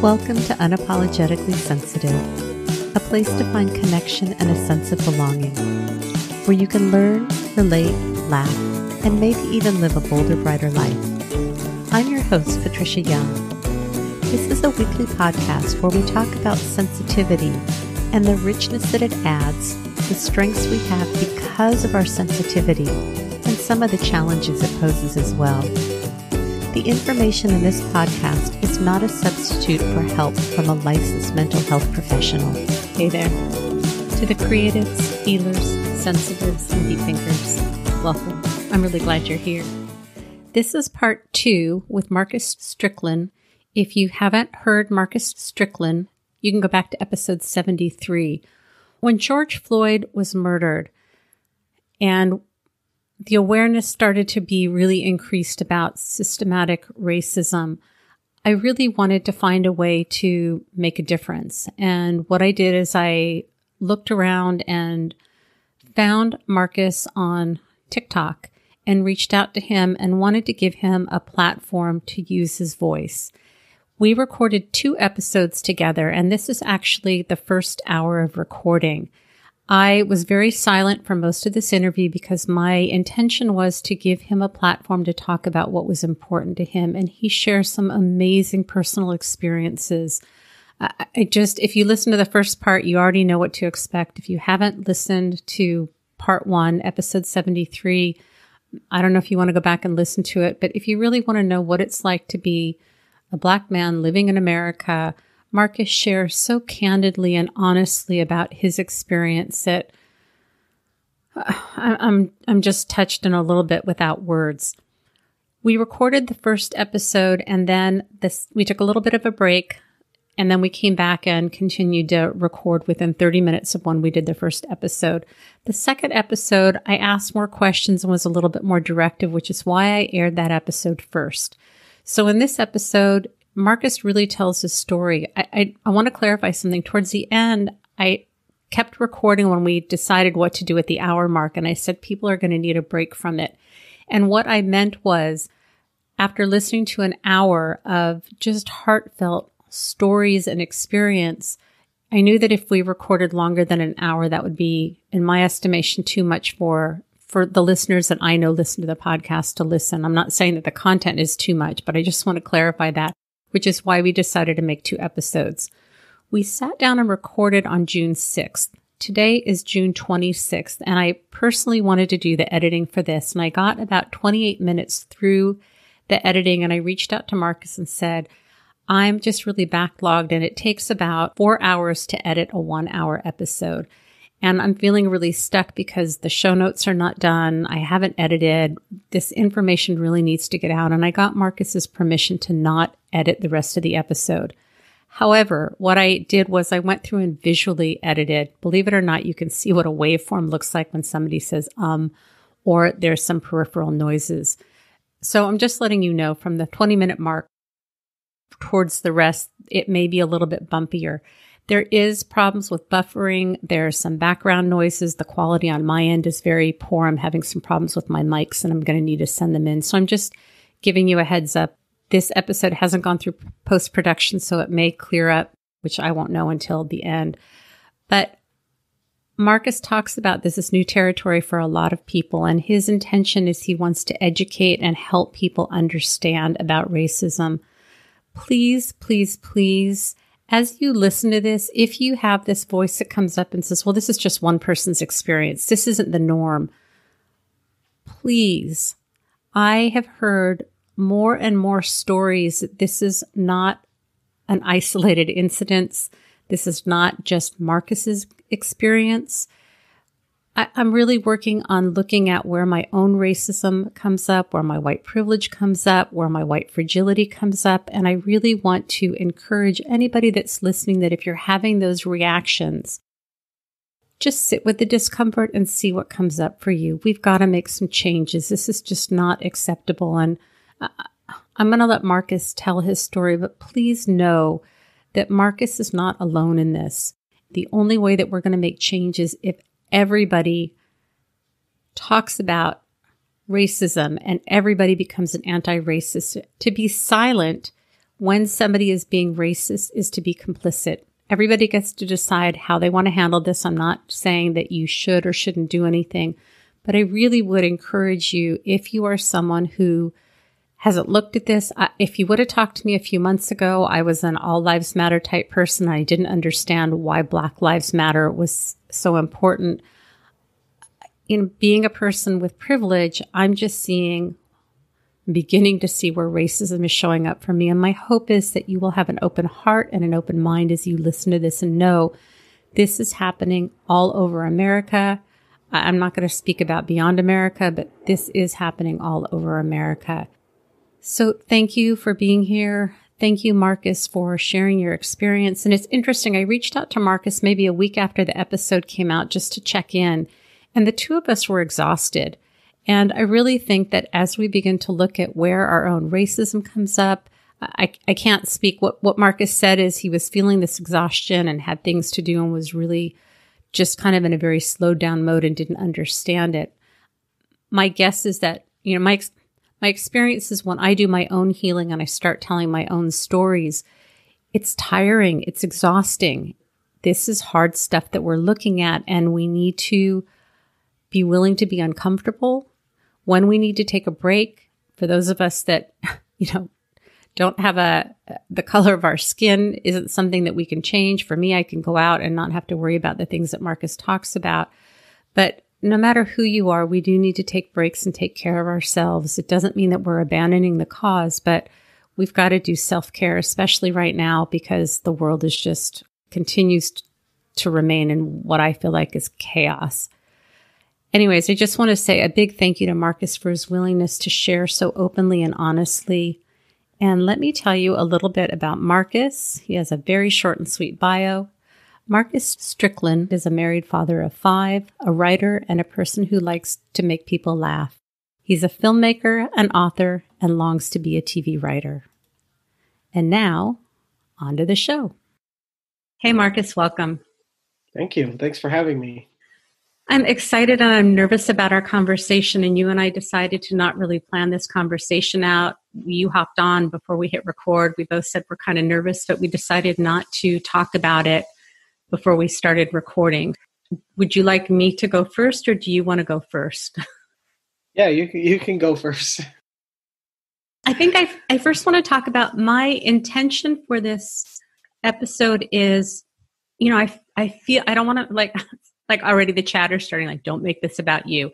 Welcome to Unapologetically Sensitive, a place to find connection and a sense of belonging, where you can learn, relate, laugh, and maybe even live a bolder, brighter life. I'm your host, Patricia Young. This is a weekly podcast where we talk about sensitivity and the richness that it adds, the strengths we have because of our sensitivity, and some of the challenges it poses as well. The information in this podcast is not a substitute for help from a licensed mental health professional. Hey there. To the creatives, healers, sensitives, and deep thinkers, welcome. I'm really glad you're here. This is part 2 with Marcus Stricklin. If you haven't heard Marcus Stricklin, you can go back to episode 73. When George Floyd was murdered and the awareness started to be really increased about systematic racism, I really wanted to find a way to make a difference. And what I did is I looked around and found Marcus on TikTok and reached out to him and wanted to give him a platform to use his voice. We recorded 2 episodes together, and this is actually the first hour of recording. I was very silent for most of this interview because my intention was to give him a platform to talk about what was important to him. And he shares some amazing personal experiences. If you listen to the first part, you already know what to expect. If you haven't listened to part 1, episode 73, I don't know if you want to go back and listen to it, but if you really want to know what it's like to be a Black man living in America, Marcus shares so candidly and honestly about his experience that I'm just touched in a little bit without words. We recorded the first episode and then we took a little bit of a break, and then we came back and continued to record within 30 minutes of when we did the first episode. The second episode, I asked more questions and was a little bit more directive, which is why I aired that episode first. So in this episode, Marcus really tells his story. I want to clarify something. Towards the end, I kept recording when we decided what to do at the hour mark, and I said people are going to need a break from it. And what I meant was, after listening to an hour of just heartfelt stories and experience, I knew that if we recorded longer than an hour, that would be, in my estimation, too much for the listeners that I know listen to the podcast to listen. I'm not saying that the content is too much, but I just want to clarify that, which is why we decided to make 2 episodes. We sat down and recorded on June 6th. Today is June 26th, and I personally wanted to do the editing for this, and I got about 28 minutes through the editing, and I reached out to Marcus and said, I'm just really backlogged, and it takes about 4 hours to edit a 1-hour episode. And I'm feeling really stuck because the show notes are not done. I haven't edited. This information really needs to get out. And I got Marcus's permission to not edit the rest of the episode. However, what I did was I went through and visually edited. Believe it or not, you can see what a waveform looks like when somebody says, or there's some peripheral noises. So I'm just letting you know from the 20-minute mark towards the rest, it may be a little bit bumpier. There is problems with buffering. There's some background noises. The quality on my end is very poor. I'm having some problems with my mics, and I'm going to need to send them in. So I'm just giving you a heads up. This episode hasn't gone through post-production, so it may clear up, which I won't know until the end. But Marcus talks about this is new territory for a lot of people, and his intention is he wants to educate and help people understand about racism. Please, please, please, as you listen to this, if you have this voice that comes up and says, well, this is just one person's experience, this isn't the norm, please, I have heard more and more stories that this is not an isolated incident. This is not just Marcus's experience. I'm really working on looking at where my own racism comes up, where my white privilege comes up, where my white fragility comes up. And I really want to encourage anybody that's listening that if you're having those reactions, just sit with the discomfort and see what comes up for you. We've got to make some changes. This is just not acceptable. And I'm going to let Marcus tell his story, but please know that Marcus is not alone in this. The only way that we're going to make change is if everybody talks about racism and everybody becomes an anti-racist. To be silent when somebody is being racist is to be complicit. Everybody gets to decide how they want to handle this. I'm not saying that you should or shouldn't do anything, but I really would encourage you, if you are someone who hasn't looked at this, if you would have talked to me a few months ago, I was an all lives matter type person. I didn't understand why Black Lives Matter was so important. In being a person with privilege, I'm just beginning to see where racism is showing up for me. And my hope is that you will have an open heart and an open mind as you listen to this and know this is happening all over America. I'm not going to speak about beyond America, but this is happening all over America. So thank you for being here. Thank you, Marcus, for sharing your experience. And it's interesting. I reached out to Marcus maybe a week after the episode came out just to check in. And the two of us were exhausted. And I really think that as we begin to look at where our own racism comes up, I can't speak. What Marcus said is he was feeling this exhaustion and had things to do and was really just kind of in a very slowed down mode and didn't understand it. My guess is that, my experience is when I do my own healing and I start telling my own stories, it's tiring. It's exhausting. This is hard stuff that we're looking at, and we need to be willing to be uncomfortable. When we need to take a break, for those of us that, don't have the color of our skin isn't something that we can change. For me, I can go out and not have to worry about the things that Marcus talks about. But no matter who you are, we do need to take breaks and take care of ourselves. It doesn't mean that we're abandoning the cause, but we've got to do self-care, especially right now, because the world is just continues to remain in what I feel like is chaos. Anyways, I just want to say a big thank you to Marcus for his willingness to share so openly and honestly. And let me tell you a little bit about Marcus. He has a very short and sweet bio. Marcus Stricklin is a married father of 5, a writer, and a person who likes to make people laugh. He's a filmmaker, an author, and longs to be a TV writer. And now, on to the show. Hey, Marcus, welcome. Thank you. Thanks for having me. I'm excited and I'm nervous about our conversation, and you and I decided to not really plan this conversation out. You hopped on before we hit record. We both said we're kind of nervous, but we decided not to talk about it before we started recording. Would you like me to go first, or do you want to go first? Yeah, you can go first. I think I first want to talk about my intention for this episode is, I feel I don't want to like already the chatter starting, like, don't make this about you.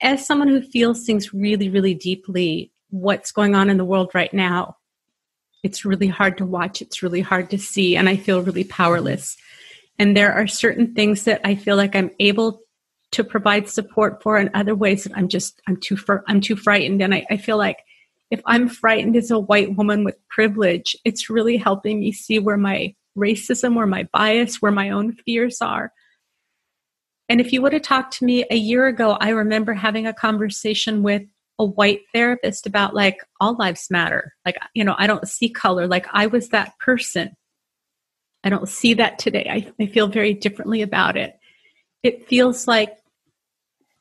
As someone who feels things really, really deeply, what's going on in the world right now, it's really hard to watch. It's really hard to see. And I feel really powerless. And there are certain things that I feel like I'm able to provide support for, and other ways that I'm too frightened. And I feel like if I'm frightened as a white woman with privilege, it's really helping me see where my racism, where my bias, where my own fears are. And if you would have talked to me a year ago, I remember having a conversation with a white therapist about like all lives matter. Like, I don't see color. Like I was that person. I don't see that today. I feel very differently about it. It feels like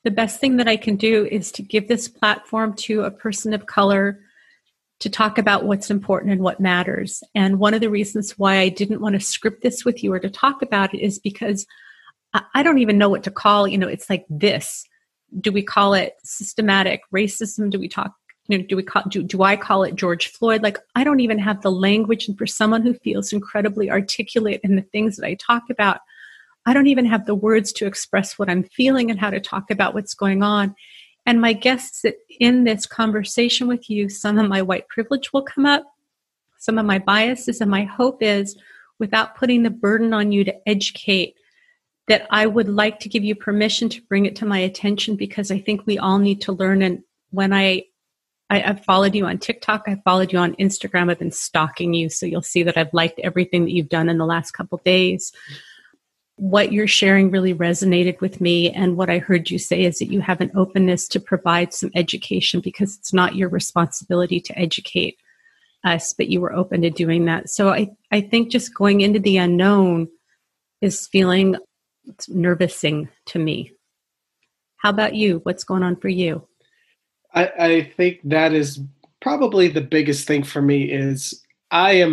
the best thing that I can do is to give this platform to a person of color to talk about what's important and what matters. And one of the reasons why I didn't want to script this with you or to talk about it is because I don't even know what to call, it's like this. Do we call it systematic racism? Do I call it George Floyd? Like, I don't even have the language. And for someone who feels incredibly articulate in the things that I talk about, I don't even have the words to express what I'm feeling and how to talk about what's going on. And my guess is that in this conversation with you, some of my white privilege will come up, some of my biases, and my hope is, without putting the burden on you to educate, that I would like to give you permission to bring it to my attention, because I think we all need to learn. And when I've followed you on TikTok, I've followed you on Instagram, I've been stalking you, so you'll see that I've liked everything that you've done in the last couple of days. What you're sharing really resonated with me, and what I heard you say is that you have an openness to provide some education, because it's not your responsibility to educate us, but you were open to doing that. So I think just going into the unknown is feeling nervousing to me. How about you? What's going on for you? I think that is probably the biggest thing for me is I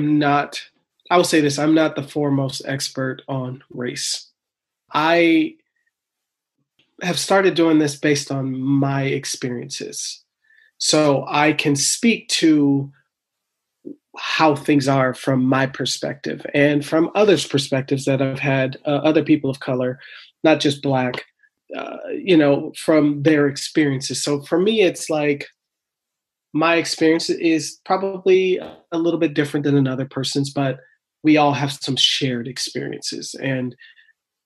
will say this, I'm not the foremost expert on race. I have started doing this based on my experiences. So I can speak to how things are from my perspective and from others' perspectives that I've had, other people of color, not just Black, from their experiences. So for me, it's like my experience is probably a little bit different than another person's, but we all have some shared experiences. And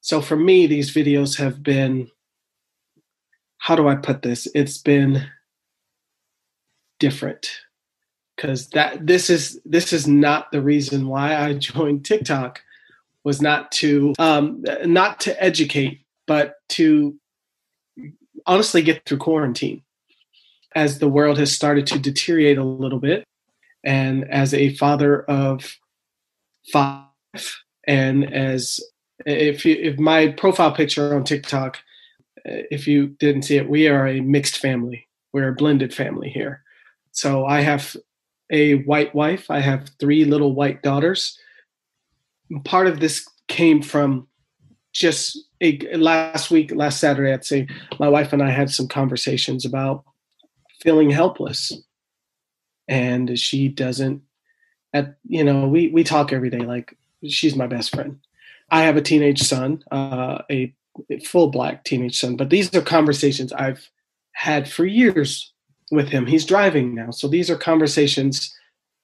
so for me, these videos have been, how do I put this? It's been different because this is not the reason why I joined TikTok. Was not to educate, but to honestly get through quarantine as the world has started to deteriorate a little bit, and as a father of 5, and as if my profile picture on TikTok, if you didn't see it, we are a mixed family. We're a blended family here. So I have a white wife. I have 3 little white daughters. Part of this came from just last Saturday, I'd say my wife and I had some conversations about feeling helpless. And she doesn't, we talk every day. Like, she's my best friend. I have a teenage son, a full Black teenage son, but these are conversations I've had for years with him. He's driving now. So these are conversations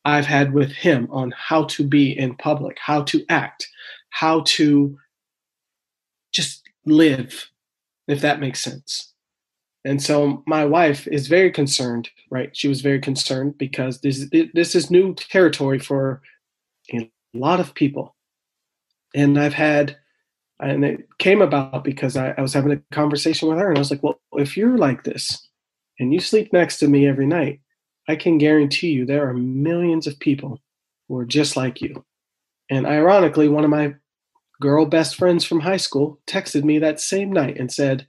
I've had with him on how to be in public, how to act, how to just live, if that makes sense. And so my wife is very concerned, right? She was very concerned because this is new territory for a lot of people. And it came about because I was having a conversation with her, and I was like, well, if you're like this and you sleep next to me every night, I can guarantee you there are millions of people who are just like you. And ironically, one of my girl best friends from high school texted me that same night and said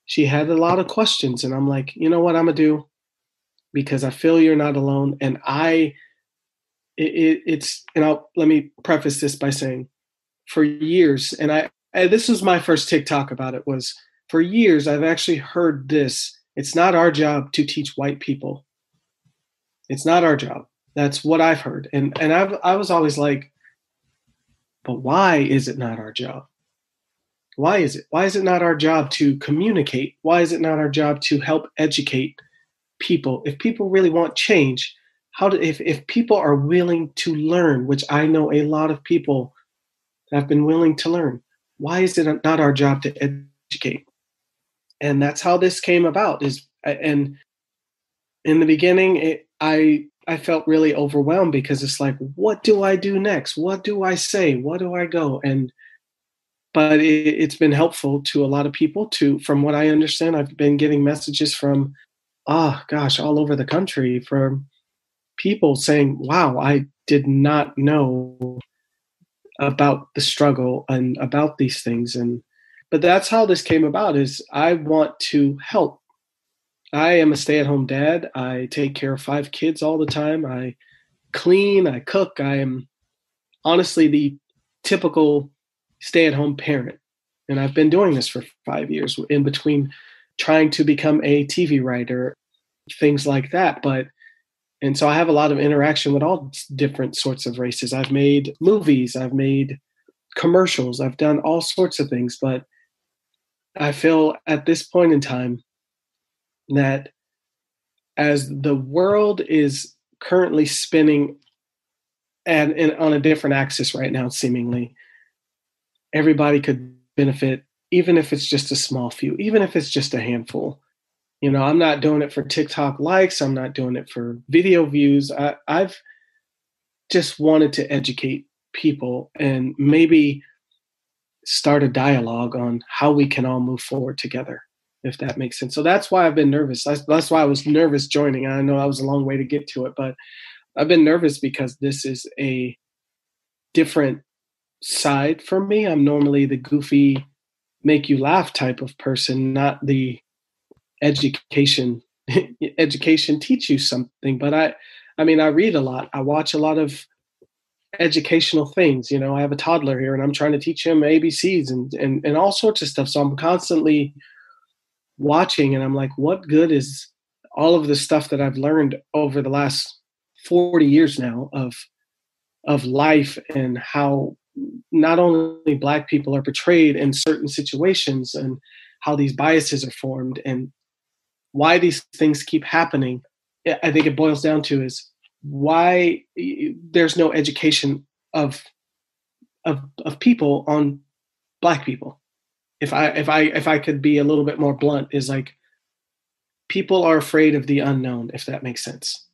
she had a lot of questions. And I'm like, you know what I'm going to do? Because I feel you're not alone. And let me preface this by saying, for years, and this was my first TikTok about it, was for years, I've actually heard this. It's not our job to teach white people. It's not our job. That's what I've heard. And I was always like, but why is it not our job? Why is it? Why is it not our job to communicate? Why is it not our job to help educate people? If people really want change, if people are willing to learn, which I know a lot of people have been willing to learn, why is it not our job to educate? And that's how this came about. And in the beginning, I felt really overwhelmed because it's like, what do I do next? What do I say? What do I go? But it's been helpful to a lot of people. From what I understand, I've been getting messages from, all over the country, from people saying, wow, I did not know about the struggle and about these things. But that's how this came about, is I want to help. I am a stay-at-home dad. I take care of 5 kids all the time. I clean, I cook. I am honestly the typical stay-at-home parent. And I've been doing this for 5 years, in between trying to become a TV writer, things like that. And so I have a lot of interaction with all different sorts of races. I've made movies, I've made commercials, I've done all sorts of things. But I feel at this point in time that as the world is currently spinning and on a different axis right now, seemingly, everybody could benefit, even if it's just a small few, even if it's just a handful. I'm not doing it for TikTok likes. I'm not doing it for video views. I've just wanted to educate people and maybe start a dialogue on how we can all move forward together, if that makes sense. So that's why I've been nervous. That's why I was nervous joining. I know that was a long way to get to it, but I've been nervous because this is a different side for me. I'm normally the goofy, make you laugh type of person, not the education teach you something. But I read a lot. I watch a lot of educational things. I have a toddler here and I'm trying to teach him ABCs and all sorts of stuff. So I'm constantly watching and I'm like, what good is all of the stuff that I've learned over the last 40 years now of life and how not only Black people are portrayed in certain situations and how these biases are formed and why these things keep happening. I think it boils down to is why there's no education of people on Black people. If I could be a little bit more blunt, is like people are afraid of the unknown, if that makes sense.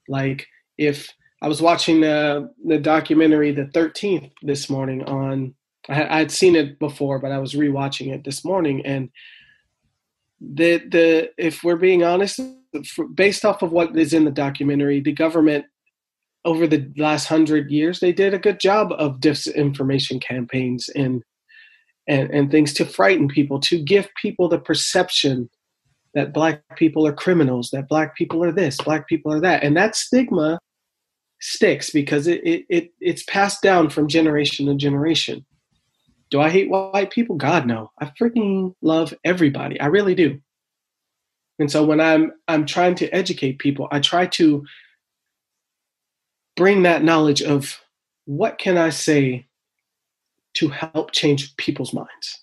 Like if I was watching the documentary The 13th this morning on, I'd seen it before, but I was rewatching it this morning, and the if we're being honest, based off of what is in the documentary, the government over the last 100 years, they did a good job of disinformation campaigns and things to frighten people, to give people the perception that Black people are criminals, that Black people are this, Black people are that. And that stigma sticks because it's passed down from generation to generation. Do I hate white people? God, no. I freaking love everybody. I really do. And so when I'm trying to educate people, I try to bring that knowledge of what can I say to help change people's minds.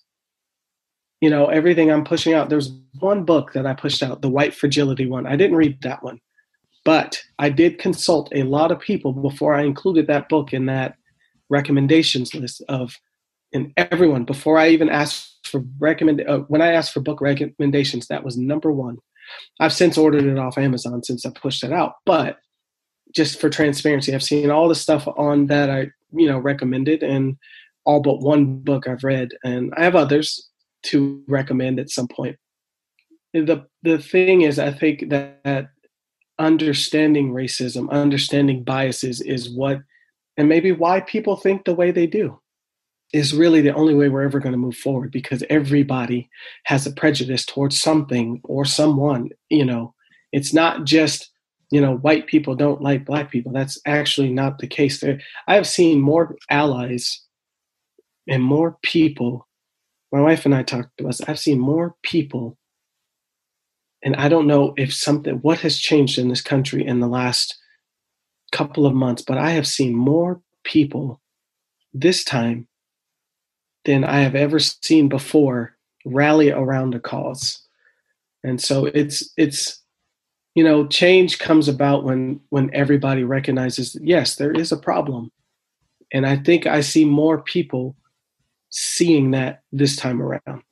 Everything I'm pushing out. There's one book that I pushed out, the White Fragility one. I didn't read that one, but I did consult a lot of people before I included that book in that recommendations list and everyone, before I even asked for when I asked for book recommendations, that was number one. I've since ordered it off Amazon since I pushed it out, but just for transparency, I've seen all the stuff on that I, recommended, and all but one book I've read, and I have others to recommend at some point. The thing is, I think that understanding racism, understanding biases is what, and maybe why people think the way they do, is really the only way we're ever going to move forward, because everybody has a prejudice towards something or someone. It's not just, white people don't like Black people. That's actually not the case. I have seen more allies and more people. My wife and I talked to us. I've seen more people, and I don't know what has changed in this country in the last couple of months, but I have seen more people this time than I have ever seen before rally around a cause. And so it's change comes about when everybody recognizes, yes, there is a problem. And I think I see more people seeing that this time around.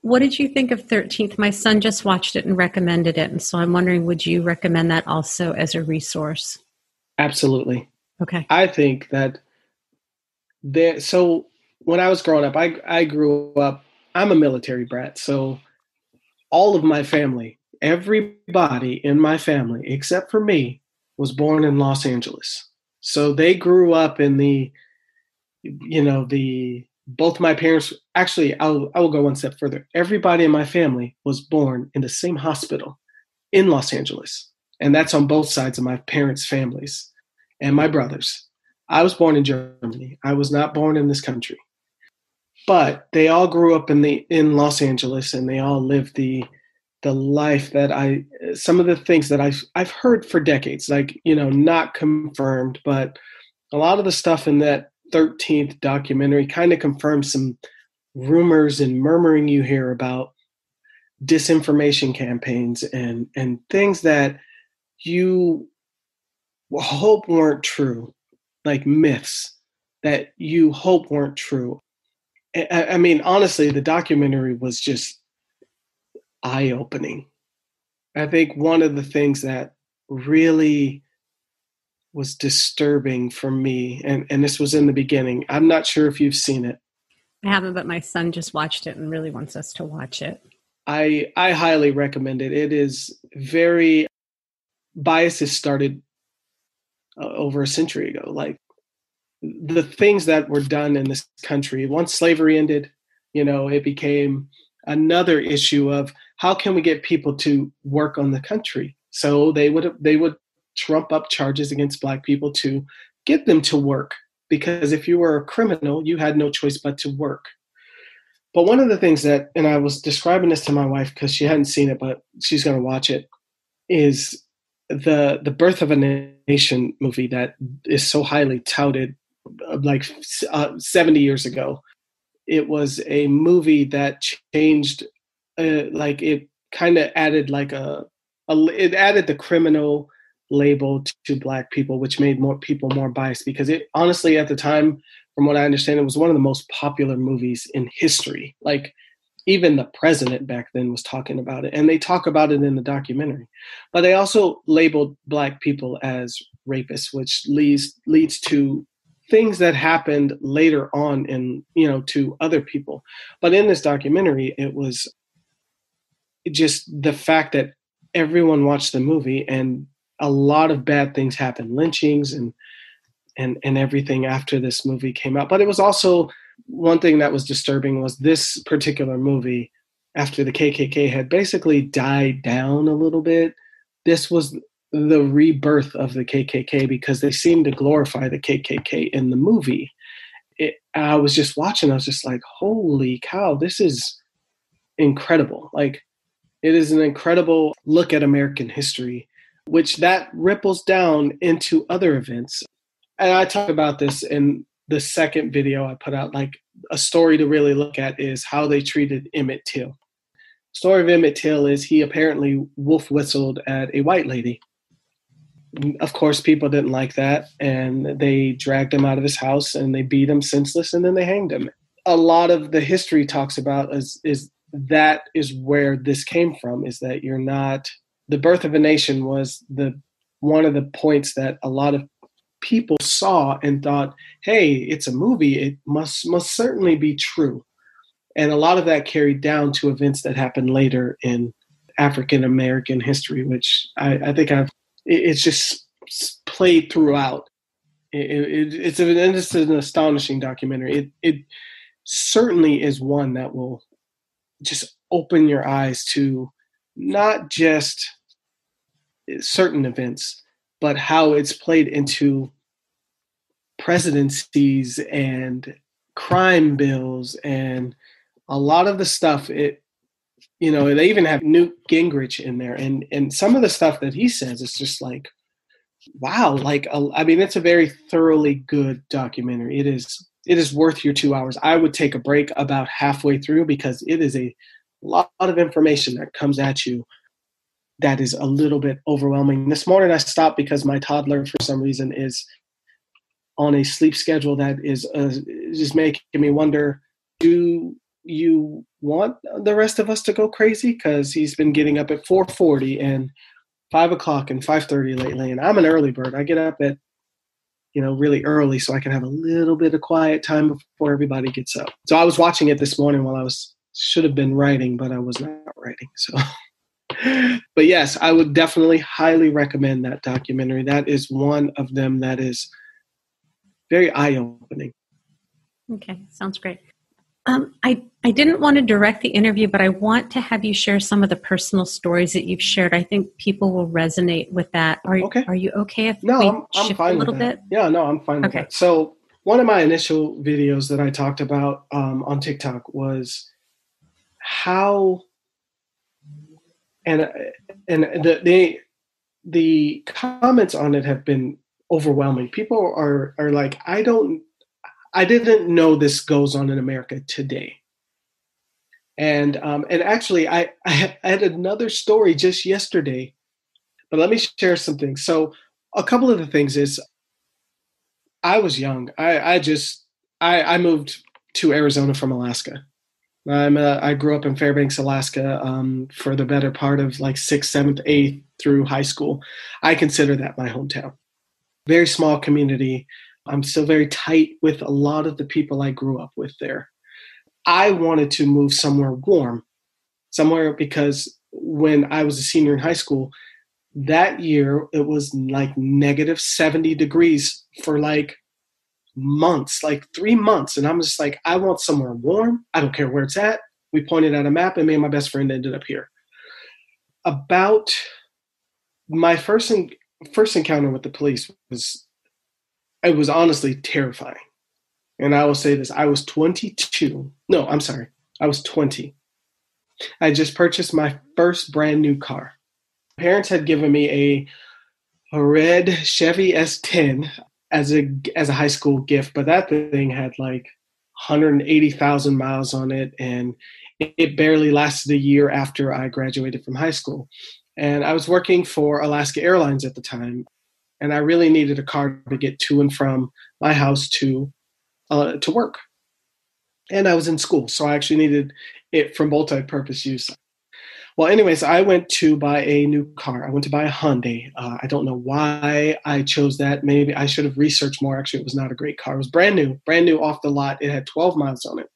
What did you think of 13th? My son just watched it and recommended it. And so I'm wondering, would you recommend that also as a resource? Absolutely. Okay. I think that so when I was growing up, I grew up, I'm a military brat. So all of my family, everybody in my family, except for me, was born in Los Angeles. So they grew up in both my parents, actually, I will go one step further. Everybody in my family was born in the same hospital in Los Angeles. And that's on both sides of my parents' families and my brothers. I was born in Germany. I was not born in this country. But they all grew up in Los Angeles, and they all lived the life that some of the things that I've heard for decades, like, not confirmed, but a lot of the stuff in that 13th documentary kind of confirms some rumors and murmuring you hear about disinformation campaigns and things that you hope weren't true, like myths that you hope weren't true. I mean, honestly, the documentary was just eye-opening. I think one of the things that really was disturbing for me, and this was in the beginning, I'm not sure if you've seen it. I haven't, but my son just watched it and really wants us to watch it. I highly recommend it. It is very, biases started over a century ago. Like the things that were done in this country, once slavery ended, it became another issue of how can we get people to work on the country? So they would trump up charges against Black people to get them to work, because if you were a criminal, you had no choice but to work. But one of the things that, and I was describing this to my wife because she hadn't seen it, but she's going to watch it, is the Birth of a Nation movie that is so highly touted, like 70 years ago. It was a movie that changed, like it kind of added like it added the criminal label to Black people, which made more people more biased, because it honestly at the time, from what I understand, it was one of the most popular movies in history. Like even the president back then was talking about it, and they talk about it in the documentary. But they also labeled Black people as rapists, which leads to things that happened later on in, to other people. But in this documentary, it was just the fact that everyone watched the movie and a lot of bad things happened, lynchings and everything after this movie came out. But it was also, one thing that was disturbing was this particular movie, after the KKK had basically died down a little bit, this was the rebirth of the KKK, because they seemed to glorify the KKK in the movie. I was just watching, I was just like, holy cow, this is incredible. Like, it is an incredible look at American history, which that ripples down into other events. And I talk about this in the second video I put out. Like, a story to really look at is how they treated Emmett Till. The story of Emmett Till is he apparently wolf whistled at a white lady. Of course, people didn't like that, and they dragged him out of his house and they beat him senseless, and then they hanged him. A lot of the history talks about is that is where this came from, is that you're not, the Birth of a Nation was one of the points that a lot of people saw and thought, hey, it's a movie, it must certainly be true. And a lot of that carried down to events that happened later in African American history, which I think it's just played throughout. It's an astonishing documentary. It certainly is one that will just open your eyes to not just certain events, but how it's played into presidencies and crime bills and a lot of the stuff. They even have Newt Gingrich in there, and some of the stuff that he says is just like, wow. Like, I mean, it's a very thoroughly good documentary. It is worth your 2 hours. I would take a break about halfway through, because it is a lot of information that comes at you that is a little bit overwhelming. This morning I stopped because my toddler, for some reason, is on a sleep schedule that is just making me wonder, do you want the rest of us to go crazy? Because he's been getting up at 4:40 and 5 o'clock and 5:30 lately, and I'm an early bird. I get up at really early so I can have a little bit of quiet time before everybody gets up. So I was watching it this morning while should have been writing, but I was not writing. So, but yes, I would definitely highly recommend that documentary. That is one of them that is very eye-opening. Okay, sounds great. I didn't want to direct the interview, but I want to have you share some of the personal stories that you've shared. I think people will resonate with that. Are you okay if we I'm shift fine a little with that. bit? Yeah, no, I'm fine with that. So one of my initial videos that I talked about on TikTok was how, and the comments on it have been overwhelming. People are like, I didn't know this goes on in America today. And actually, I had another story just yesterday, but let me share something. So a couple of the things is, I was young. I moved to Arizona from Alaska. I grew up in Fairbanks, Alaska, for the better part of like 6th, 7th, 8th through high school. I consider that my hometown. Very small community. I'm still very tight with a lot of the people I grew up with there. I wanted to move somewhere warm, because when I was a senior in high school, that year it was like negative 70 degrees for like months, like 3 months. And I'm just like, I want somewhere warm. I don't care where it's at. We pointed at a map, and me and my best friend ended up here. About my first encounter with the police was it was honestly terrifying. And I will say this, I was 22. No, I'm sorry. I was 20. I just purchased my first brand new car. Parents had given me a red Chevy S10 as a high school gift, but that thing had like 180,000 miles on it, and it barely lasted a year after I graduated from high school. And I was working for Alaska Airlines at the time, and I really needed a car to get to and from my house to work. And I was in school, so I actually needed it for multi-purpose use. Well, anyways, I went to buy a new car. I went to buy a Hyundai. I don't know why I chose that. Maybe I should have researched more. Actually, it was not a great car. It was brand new off the lot. It had 12 miles on it.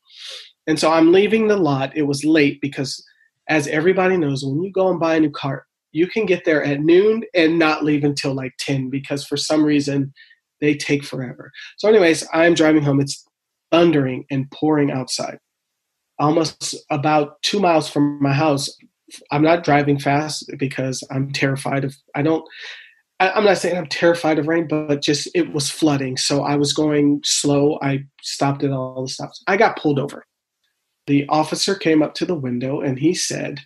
And so I'm leaving the lot. It was late because, as everybody knows, when you go and buy a new car, you can get there at noon and not leave until like 10 because for some reason they take forever. So anyways, I'm driving home. It's thundering and pouring outside. Almost about 2 miles from my house, I'm not driving fast because I'm terrified of, I'm not saying I'm terrified of rain, but just it was flooding. So I was going slow. I stopped at all the stops. I got pulled over. The officer came up to the window and he said,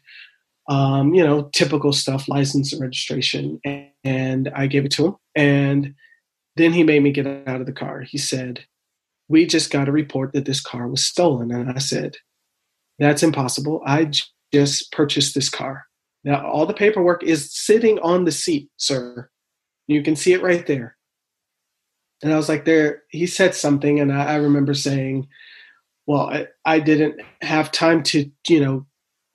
typical stuff, license and registration. And I gave it to him. And then he made me get out of the car. He said, "We just got a report that this car was stolen." And I said, "That's impossible. I just purchased this car. Now, all the paperwork is sitting on the seat, sir. You can see it right there." And I was like, he said something, and I remember saying, well, I didn't have time to,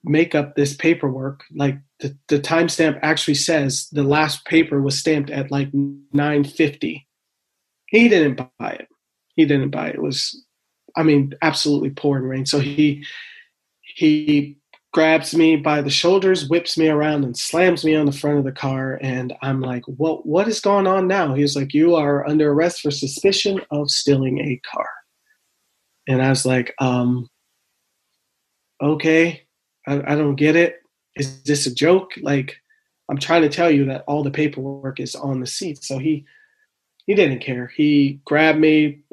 make up this paperwork. Like the timestamp actually says the last paper was stamped at like 9:50. He didn't buy it. It was, absolutely pouring rain. So he grabs me by the shoulders, whips me around, and slams me on the front of the car. And I'm like, what is going on now? He was like, "You are under arrest for suspicion of stealing a car." And I was like, okay, I don't get it. Is this a joke? Like, I'm trying to tell you that all the paperwork is on the seat. So he didn't care. He grabbed me,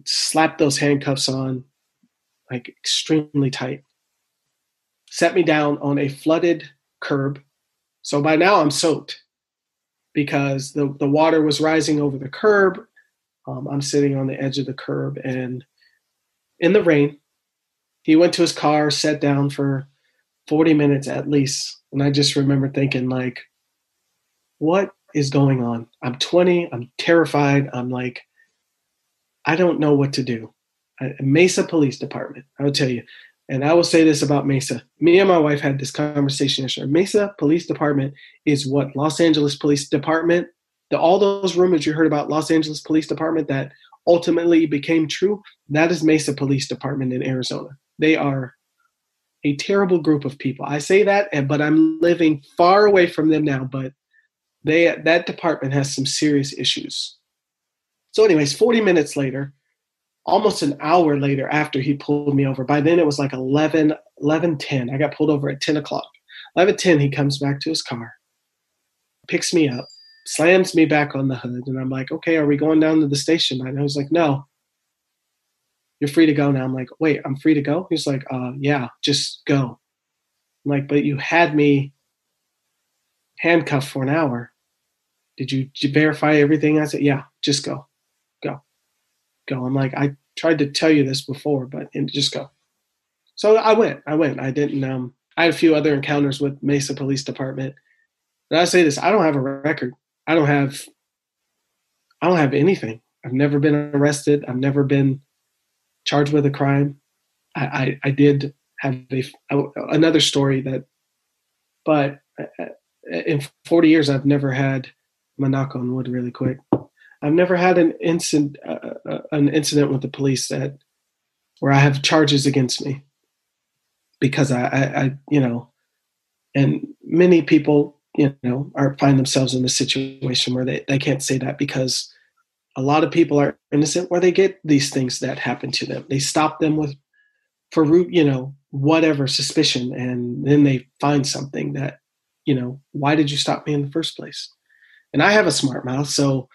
slapped those handcuffs on, like extremely tight, set me down on a flooded curb. So by now I'm soaked because the water was rising over the curb. I'm sitting on the edge of the curb and in the rain. He went to his car, sat down for 40 minutes at least. And I just remember thinking, like, what is going on? I'm 20. I'm terrified. I'm like, I don't know what to do. Mesa Police Department, I will tell you. And I will say this about Mesa. Me and my wife had this conversation yesterday. Mesa Police Department is what Los Angeles Police Department, all those rumors you heard about Los Angeles Police Department that ultimately became true, that is Mesa Police Department in Arizona. They are a terrible group of people. I say that, but I'm living far away from them now, but that department has some serious issues. So anyways, 40 minutes later, almost an hour later after he pulled me over, by then it was like 11:10. I got pulled over at 10 o'clock. 11:10, he comes back to his car, picks me up, slams me back on the hood, and I'm like, "Okay, are we going down to the station?" And I was like, "No, you're free to go now." I'm like, "Wait, I'm free to go?" He's like, "Yeah, just go." I'm like, "But you had me handcuffed for an hour. Did you verify everything?" I said, "Yeah, just go. I'm like, "I tried to tell you this before, but just go." So I went. I didn't, I had a few other encounters with Mesa Police Department. And I say this, I don't have a record. I don't have anything. I've never been arrested. I've never been charged with a crime. I did have another story but in 40 years, I've never had, I'm gonna knock on wood really quick. I've never had an incident with the police where I have charges against me because I and many people, find themselves in a situation where they can't say that because a lot of people are innocent where they get these things that happen to them. They stop them for whatever suspicion, and then they find something that, why did you stop me in the first place? And I have a smart mouth, so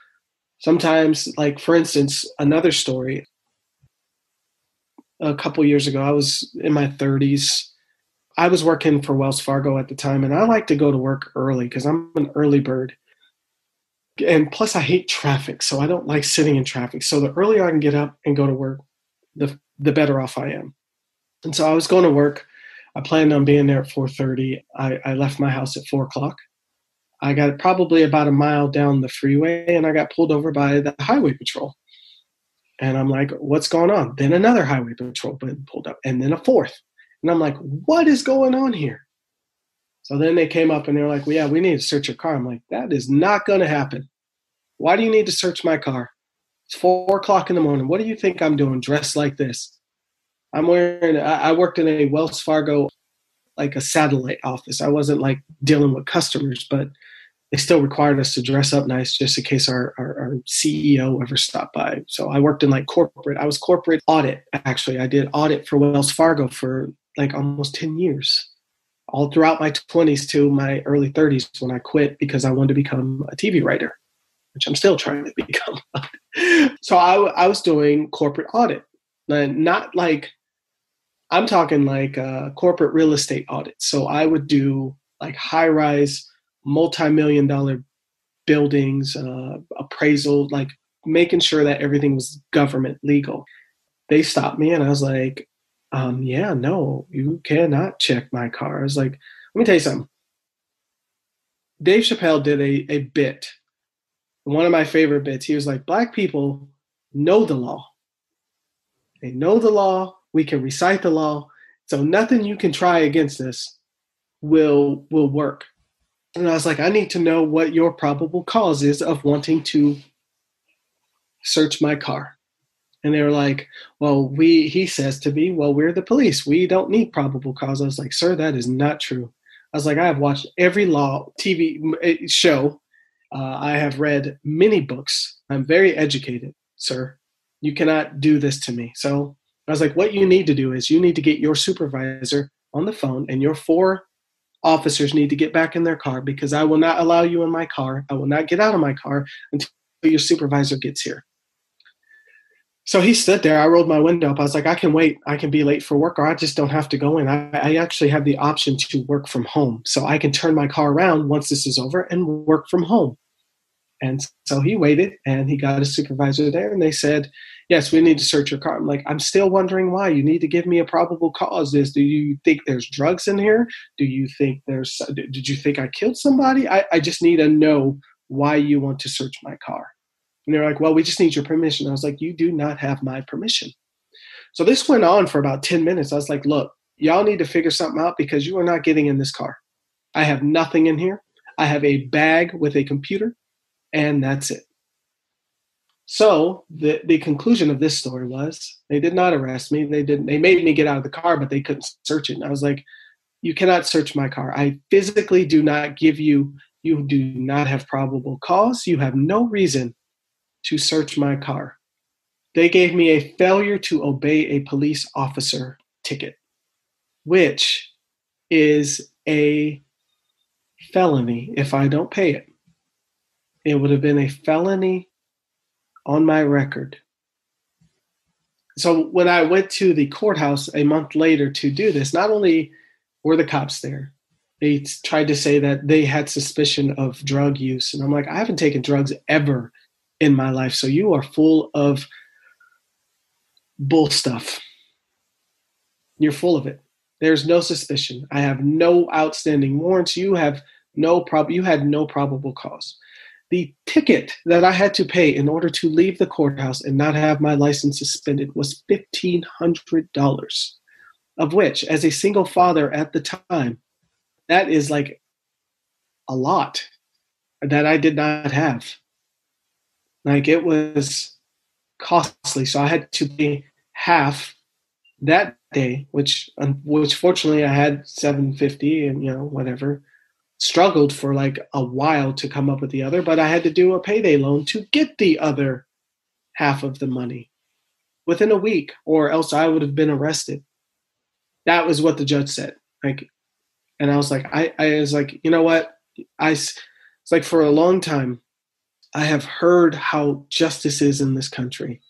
Sometimes, like, for instance, another story, a couple years ago, I was in my 30s. I was working for Wells Fargo at the time, and I like to go to work early because I'm an early bird. And plus, I hate traffic, so I don't like sitting in traffic. So the earlier I can get up and go to work, the better off I am. And so I was going to work. I planned on being there at 4:30. I left my house at 4 o'clock. I got probably about a mile down the freeway, and I got pulled over by the highway patrol. And I'm like, what's going on? Then another highway patrol pulled up, and then a fourth. And I'm like, what is going on here? So then they came up and they were like, well, yeah, we need to search your car. I'm like, that is not going to happen. Why do you need to search my car? It's 4 o'clock in the morning. What do you think I'm doing dressed like this? I worked in a Wells Fargo, like a satellite office. I wasn't like dealing with customers, but they still required us to dress up nice just in case our CEO ever stopped by. So I worked in like corporate. I was corporate audit, actually. I did audit for Wells Fargo for like almost 10 years, all throughout my 20s to my early 30s when I quit because I wanted to become a TV writer, which I'm still trying to become. So I was doing corporate audit, not like, I'm talking like corporate real estate audit. So I would do like high-rise, multi-million-dollar buildings, appraisal, like making sure that everything was government legal. They stopped me and I was like, yeah, no, you cannot check my car. I was like, let me tell you something. Dave Chappelle did a bit. One of my favorite bits. He was like, Black people know the law. They know the law. We can recite the law. So nothing you can try against us will work. And I was like, I need to know what your probable cause is of wanting to search my car. And they were like, well, he says to me, well, we're the police. We don't need probable cause. I was like, sir, that is not true. I was like, I have watched every law TV show. I have read many books. I'm very educated, sir. You cannot do this to me. So I was like, what you need to do is you need to get your supervisor on the phone and your 4 officers need to get back in their car because I will not allow you in my car. I will not get out of my car until your supervisor gets here. So he stood there. I rolled my window up. I was like, I can wait. I can be late for work or I just don't have to go in. I actually have the option to work from home. So I can turn my car around once this is over and work from home. And so he waited and he got a supervisor there and they said, yes, we need to search your car. I'm like, I'm still wondering why. You need to give me a probable cause. Do you think there's drugs in here? Did you think I killed somebody? I just need to know why you want to search my car. And they're like, well, we just need your permission. I was like, you do not have my permission. So this went on for about 10 minutes. I was like, look, y'all need to figure something out because you are not getting in this car. I have nothing in here. I have a bag with a computer and that's it. So the conclusion of this story was they did not arrest me. They made me get out of the car, but they couldn't search it. And I was like, you cannot search my car. I physically do not give you do not have probable cause. You have no reason to search my car. They gave me a failure to obey a police officer ticket, which is a felony if I don't pay it. It would have been a felony on my record. So when I went to the courthouse a month later to do this, not only were the cops there, they tried to say that they had suspicion of drug use. And I'm like, I haven't taken drugs ever in my life. So you are full of bull stuff. You're full of it. There's no suspicion. I have no outstanding warrants. You had no probable cause. The ticket that I had to pay in order to leave the courthouse and not have my license suspended was $1,500, of which, as a single father at the time, that is like a lot that I did not have. Like it was costly. So I had to pay half that day, which fortunately I had $750 and whatever. Struggled for like a while to come up with the other, but I had to do a payday loan to get the other half of the money within a week, or else I would have been arrested. That was what the judge said. And I was like, I was like, you know what? It's like for a long time, I have heard how justice is in this country.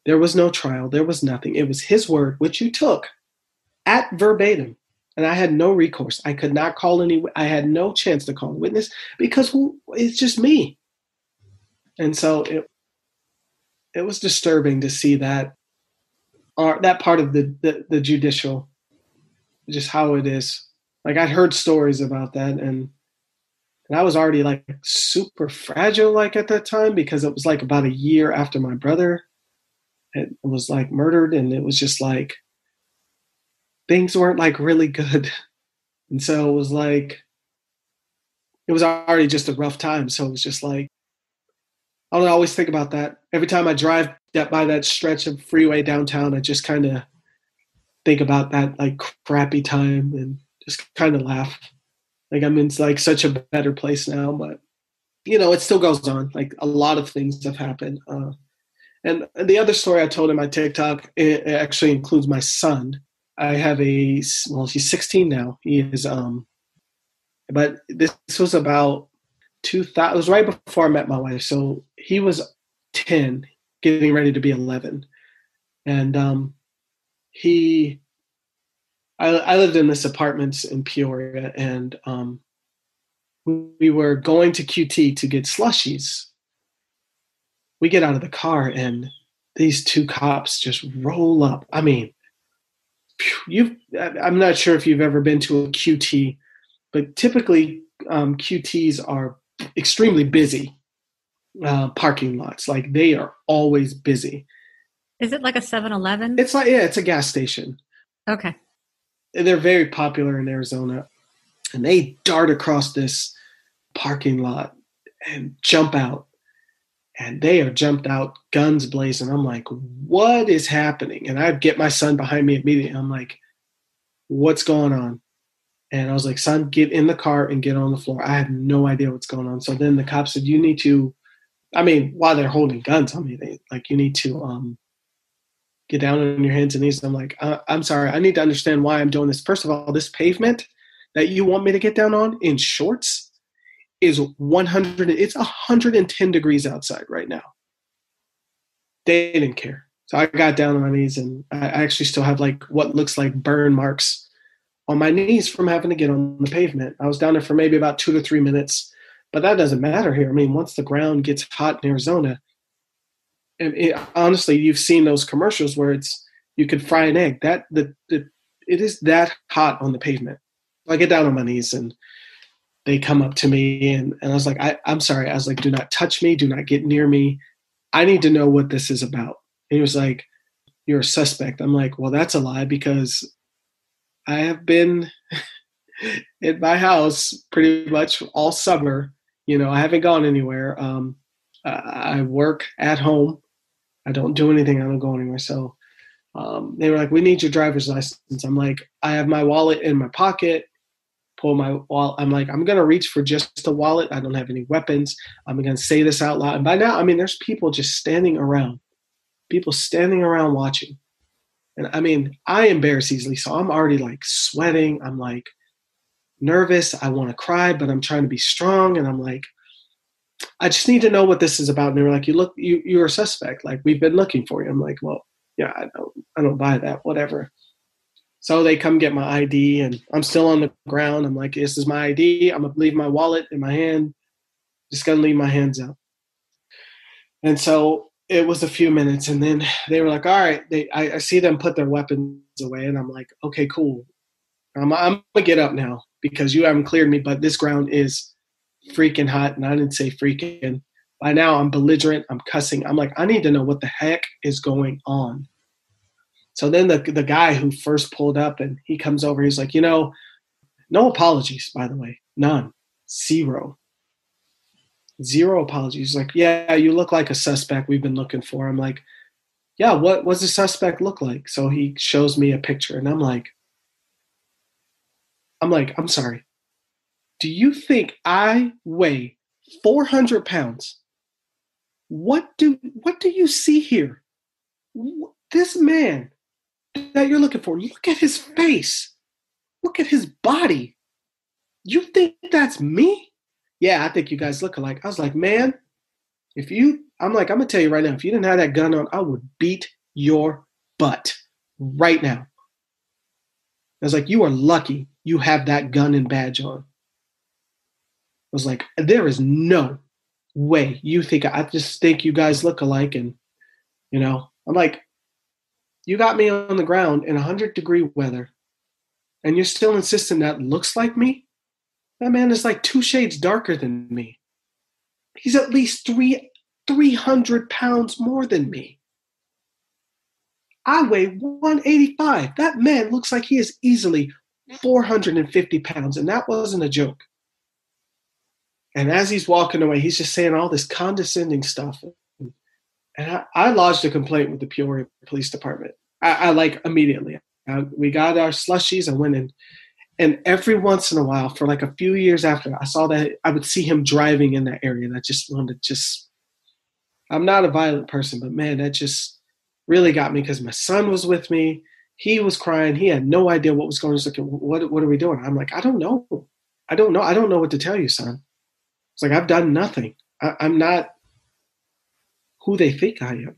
There was no trial. There was nothing. It was his word, which you took at verbatim. And I had no recourse. I could not call I had no chance to call a witness because it's just me. And so it was disturbing to see that part of the judicial, just how it is. Like I'd heard stories about that, and I was already like super fragile like at that time because it was like about a year after my brother was like murdered, and it was just like things weren't like really good. And so it was already just a rough time. So it was just like, I don't always think about that. Every time I drive by that stretch of freeway downtown, I just kind of think about that like crappy time and just kind of laugh. Like I'm in like such a better place now, but it still goes on. Like a lot of things have happened. And the other story I told in my TikTok, it actually includes my son. I have he's 16 now. He is, but this was about 2000. It was right before I met my wife. So he was 10, getting ready to be 11. And I lived in this apartments in Peoria, and we were going to QT to get slushies. We get out of the car, and these two cops just roll up. I mean, I'm not sure if you've ever been to a QT, but typically QTs are extremely busy parking lots. Like they are always busy. Is it like a 7-Eleven? It's like, yeah, it's a gas station. Okay. They're very popular in Arizona, and they dart across this parking lot and jump out, and they are jumped out, guns blazing. I'm like, what is happening? And I'd get my son behind me immediately. I'm like, what's going on? And I was like, son, get in the car and get on the floor. I have no idea what's going on. So then the cop said, you need to, while they're holding guns on me, you need to get down on your hands and knees. I'm like, I'm sorry, I need to understand why I'm doing this. First of all, this pavement that you want me to get down on in shorts is 110 degrees outside right now. They didn't care. So I got down on my knees, and I actually still have like what looks like burn marks on my knees from having to get on the pavement. I was down there for maybe about 2 to 3 minutes, but that doesn't matter here. Once the ground gets hot in Arizona, honestly, you've seen those commercials where you could fry an egg. It is that hot on the pavement. I get down on my knees, and they come up to me, and I was like, I'm sorry. I was like, do not touch me. Do not get near me. I need to know what this is about. And he was like, you're a suspect. I'm like, well, that's a lie, because I have been in my house pretty much all summer. I haven't gone anywhere. I work at home. I don't do anything. I don't go anywhere. So they were like, we need your driver's license. I'm like, I have my wallet in my pocket. Pull my wallet. I'm like, I'm going to reach for just the wallet. I don't have any weapons. I'm going to say this out loud. And by now, there's people just standing around watching. And I embarrass easily. So I'm already like sweating. I'm like nervous. I want to cry, but I'm trying to be strong. And I'm like, I just need to know what this is about. And they were like, you're a suspect. Like, we've been looking for you. I'm like, well, yeah, I don't buy that. Whatever. So they come get my ID, and I'm still on the ground. I'm like, this is my ID. I'm going to leave my wallet in my hand. Just going to leave my hands up. And so it was a few minutes, and then they were like, all right. I see them put their weapons away, and I'm like, okay, cool. I'm going to get up now because you haven't cleared me, but this ground is freaking hot, and I didn't say freaking. By now, I'm belligerent. I'm cussing. I'm like, I need to know what the heck is going on. So then the guy who first pulled up, and he comes over, he's like, no apologies, by the way. None. Zero apologies. He's like, yeah, you look like a suspect we've been looking for. I'm like, yeah, what does the suspect look like? So he shows me a picture, and I'm like, I'm sorry. Do you think I weigh 400 pounds? What do you see here? This man that you're looking for, look at his face. Look at his body. You think that's me? Yeah, I think you guys look alike. I was like, man, I'm going to tell you right now, if you didn't have that gun on, I would beat your butt right now. I was like, you are lucky you have that gun and badge on. I was like, there is no way you think, I just think you guys look alike. And, I'm like, you got me on the ground in 100-degree weather, and you're still insisting that looks like me? That man is like 2 shades darker than me. He's at least 300 pounds more than me. I weigh 185. That man looks like he is easily 450 pounds, and that wasn't a joke. And as he's walking away, he's just saying all this condescending stuff. And I lodged a complaint with the Peoria Police Department. I like immediately. We got our slushies. I went in. And every once in a while, for like a few years after, I saw that I would see him driving in that area. And I just wanted to I'm not a violent person, but man, that just really got me because my son was with me. He was crying. He had no idea what was going on. He's like, what are we doing? I'm like, I don't know. I don't know what to tell you, son. It's like, I've done nothing. I'm not who they think I am.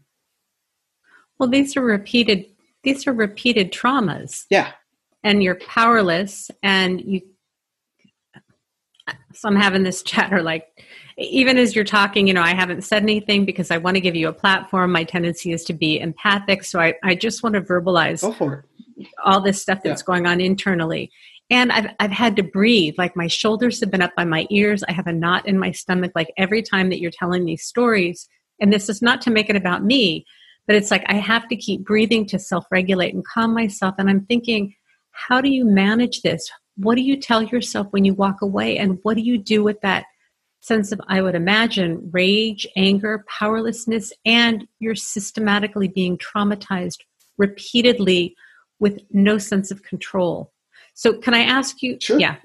Well, these are repeated traumas. Yeah. And you're powerless, and so I'm having this chatter, like, even as you're talking, I haven't said anything because I want to give you a platform. My tendency is to be empathic. So I just want to verbalize Go for it. All this stuff that's going on internally. And I've had to breathe. Like, my shoulders have been up by my ears. I have a knot in my stomach, like every time that you're telling these stories. And this is not to make it about me, but it's like I have to keep breathing to self-regulate and calm myself. And I'm thinking, how do you manage this? What do you tell yourself when you walk away? And what do you do with that sense of, I would imagine, rage, anger, powerlessness, and you're systematically being traumatized repeatedly with no sense of control? So can I ask you? Sure. Yeah.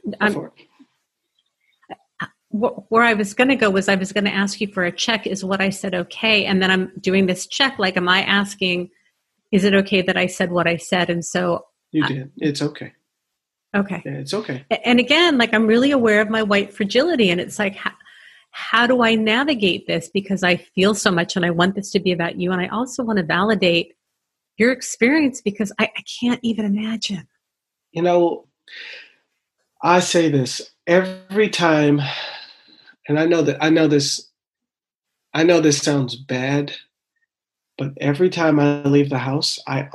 Where I was going to go was I was going to ask you for a check. Is what I said okay? And then I'm doing this check. Like, am I asking, is it okay that I said what I said? And so you did. It's okay. Okay. Yeah, it's okay. And again, like, I'm really aware of my white fragility, and it's like, how do I navigate this? Because I feel so much and I want this to be about you. And I also want to validate your experience because I can't even imagine. I say this every time, and I know this sounds bad, but every time I leave the house, I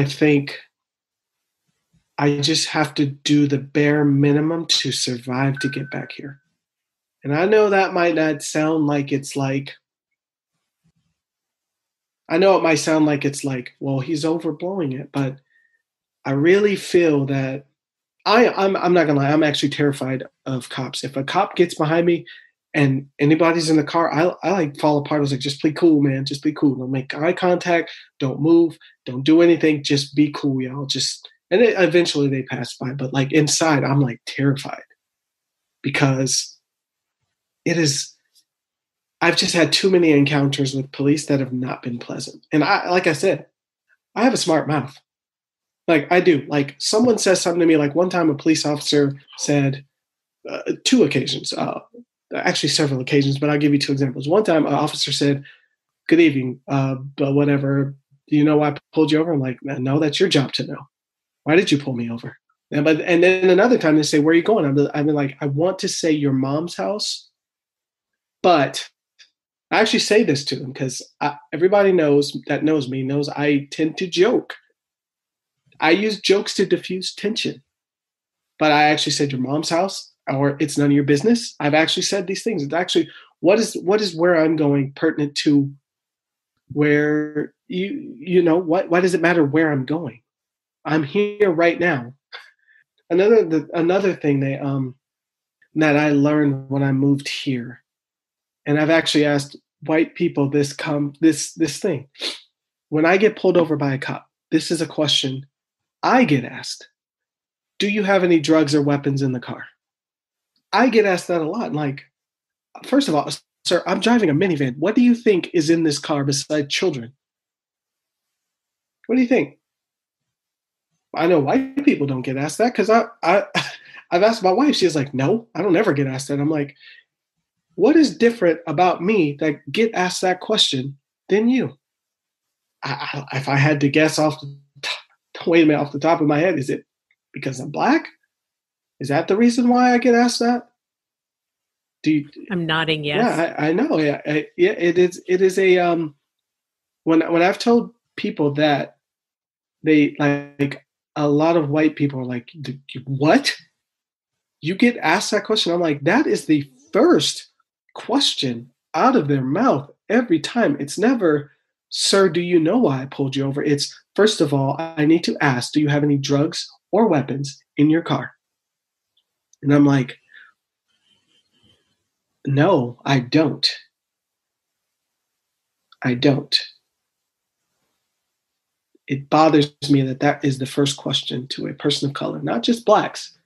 think I just have to do the bare minimum to survive to get back here. And I know that might not sound like it's like, I know it might sound like it's like, well, he's overblowing it, but I really feel that I'm not gonna lie, I'm actually terrified of cops. If a cop gets behind me and anybody's in the car, I like fall apart. I was like, just be cool, man. Just be cool. Don't make eye contact. Don't move. Don't do anything. Just be cool, y'all. And eventually they pass by. But like inside, I'm like terrified because I've just had too many encounters with police that have not been pleasant. And like I said, I have a smart mouth. Like I do. Like someone says something to me, like one time a police officer said, 2 occasions, actually several occasions, but I'll give you 2 examples. One time an officer said, good evening, but whatever, do you know why I pulled you over? I'm like, no, that's your job to know. Why did you pull me over? And then another time they say, where are you going? I've been like, I want to say your mom's house, but I actually say this to them because everybody knows me knows I tend to joke. I use jokes to diffuse tension, but I actually said your mom's house, or it's none of your business. I've actually said these things. It's actually, what is where I'm going pertinent to where why does it matter where I'm going? I'm here right now. Another thing that I learned when I moved here, and I've actually asked white people this thing. When I get pulled over by a cop, this is a question I get asked. Do you have any drugs or weapons in the car? I get asked that a lot. Like, first of all, sir, I'm driving a minivan. What do you think is in this car besides children? What do you think? I know white people don't get asked that because I've asked my wife. She's like, no, I don't ever get asked that. I'm like, What is different about me that get asked that question than you? If I had to guess wait a minute, off the top of my head, is it because I'm black? Is that the reason why I get asked that? I'm nodding yes. Yeah, I know. Yeah, yeah. It is. It is a when I've told people that, they like, a lot of white people are like, "What? You get asked that question?" I'm like, that is the first question out of their mouth every time. It's never, "Sir, do you know why I pulled you over?" It's, first of all, I need to ask, "Do you have any drugs or weapons in your car?" And I'm like, "No, I don't. I don't." It bothers me that that is the first question to a person of color, not just blacks.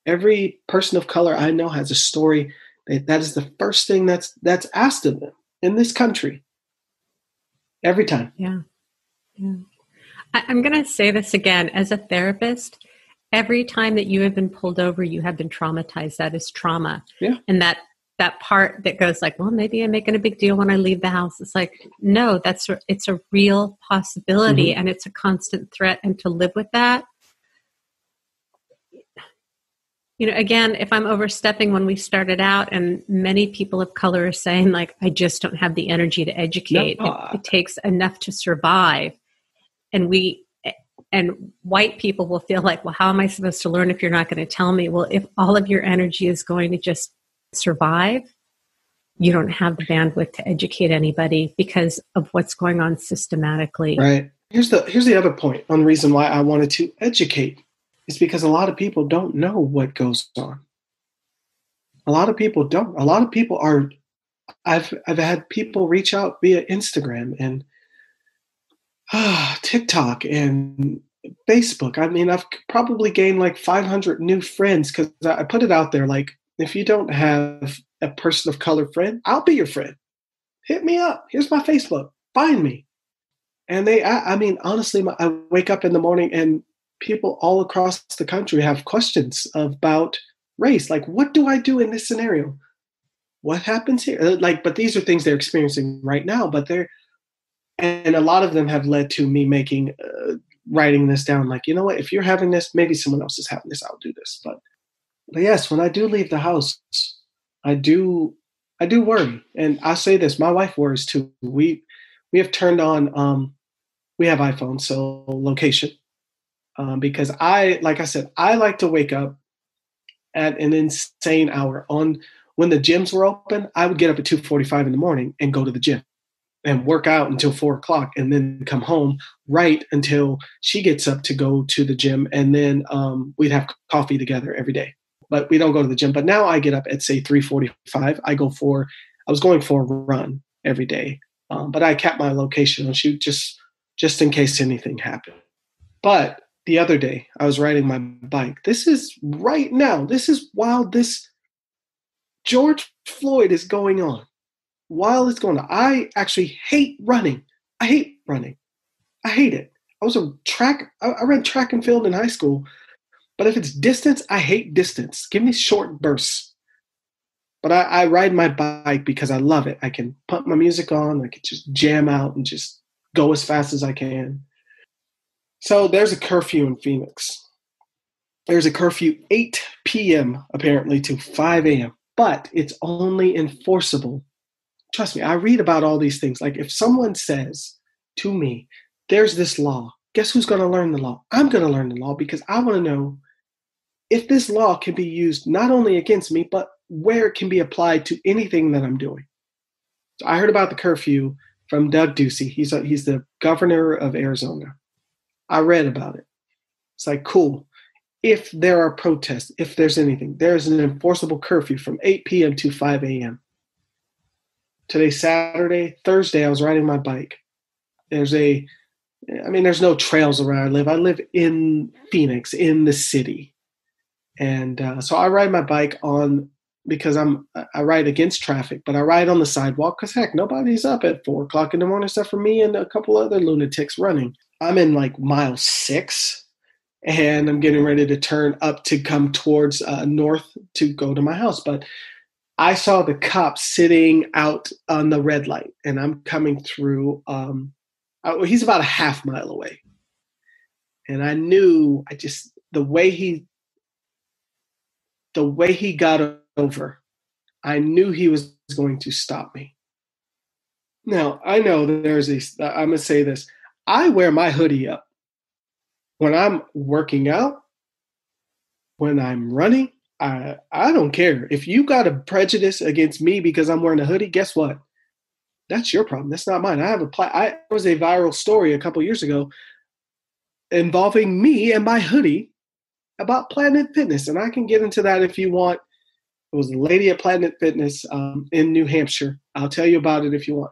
Every person of color I know has a story. That is the first thing that's asked of them in this country. Every time. Yeah. Yeah. I'm going to say this again. As a therapist, every time that you have been pulled over, you have been traumatized. That is trauma. Yeah. And that part that goes like, well, maybe I'm making a big deal when I leave the house. It's like, no, it's a real possibility, and it's a constant threat. And to live with that, again, if I'm overstepping when we started out, and many people of color are saying like, I just don't have the energy to educate. No. It takes enough to survive. And white people will feel like, well, how am I supposed to learn if you're not going to tell me? Well, if all of your energy is going to just survive, you don't have the bandwidth to educate anybody because of what's going on systematically. Right. Here's the other point on the reason why I wanted to educate, is because a lot of people don't know what goes on. A lot of people don't. A lot of people are. I've had people reach out via Instagram and TikTok and Facebook. I mean, I've probably gained like 500 new friends because I put it out there. Like, if you don't have a person of color friend, I'll be your friend. Hit me up. Here's my Facebook. Find me. And I mean, honestly, I wake up in the morning and people all across the country have questions about race. Like, what do I do in this scenario? What happens here? Like, but these are things they're experiencing right now, and a lot of them have led to me writing this down. Like, you know what, if you're having this, maybe someone else is having this, I'll do this. But yes, when I do leave the house, I do worry. And I say this, my wife worries too. We have turned on, we have iPhones, so location. Because like I said, I like to wake up at an insane hour. When the gyms were open, I would get up at 2:45 in the morning and go to the gym and work out until 4:00, and then come home right until she gets up to go to the gym. And then we'd have coffee together every day, but we don't go to the gym. But now I get up at, say, 3:45. I was going for a run every day. But I kept my location on shoot just in case anything happened. But the other day I was riding my bike. This is right now. This is while this George Floyd is going on. While it's going on, I actually hate running. I hate running. I hate it. I ran track and field in high school, but if it's distance, I hate distance. Give me short bursts. But I ride my bike because I love it. I can put my music on. I can just jam out and just go as fast as I can. So there's a curfew in Phoenix. There's a curfew 8 p.m. apparently to 5 a.m., but it's only enforceable. Trust me, I read about all these things. Like, if someone says to me, there's this law, guess who's going to learn the law? I'm going to learn the law because I want to know if this law can be used not only against me, but where it can be applied to anything that I'm doing. So I heard about the curfew from Doug Ducey. He's the governor of Arizona. I read about it. It's like, cool. If there are protests, if there's anything, there's an enforceable curfew from 8 p.m. to 5 a.m. Today's Saturday. Thursday, I was riding my bike. There's no trails around I live. I live in Phoenix, in the city. And so I ride my bike because I ride against traffic, but I ride on the sidewalk because, heck, nobody's up at 4:00 in the morning except for me and a couple other lunatics running. I'm in like mile 6, and I'm getting ready to turn up to come towards north to go to my house. But I saw the cop sitting out on the red light, and I'm coming through. He's about a half mile away. And I knew the way he got over, I knew he was going to stop me. Now, I know that I'm going to say this. I wear my hoodie up when I'm working out, when I'm running. I don't care. If you got a prejudice against me because I'm wearing a hoodie, guess what? That's your problem. That's not mine. There was a viral story a couple years ago involving me and my hoodie about Planet Fitness. And I can get into that if you want. It was a lady at Planet Fitness in New Hampshire. I'll tell you about it if you want.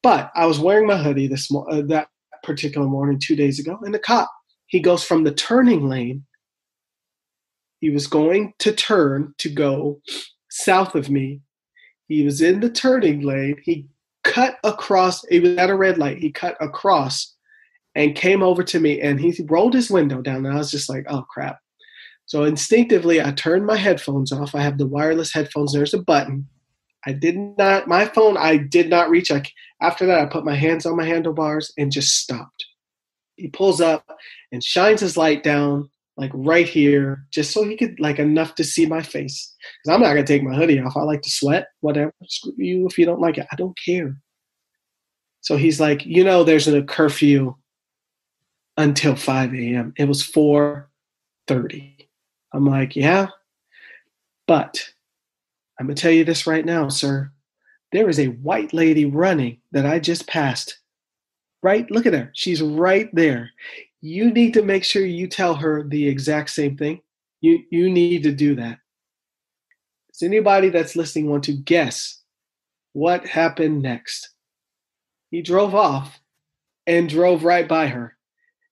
But I was wearing my hoodie that particular morning 2 days ago, and the cop, he goes from the turning lane. He was going to turn to go south of me. He was in the turning lane. He cut across. It was at a red light. He cut across and came over to me, and he rolled his window down, and I was just like, oh, crap. So instinctively, I turned my headphones off. I have the wireless headphones. There's a button. I did not reach. After that, I put my hands on my handlebars and just stopped. He pulls up and shines his light down, like right here, just so he could, like, enough to see my face. Because I'm not going to take my hoodie off. I like to sweat, whatever. Screw you if you don't like it. I don't care. So he's like, there's a curfew until 5 a.m. It was 4:30. I'm like, yeah, but I'm going to tell you this right now, sir. There is a white lady running that I just passed. Right? Look at her. She's right there. You need to make sure you tell her the exact same thing. You need to do that. Does anybody that's listening want to guess what happened next? He drove off and drove right by her,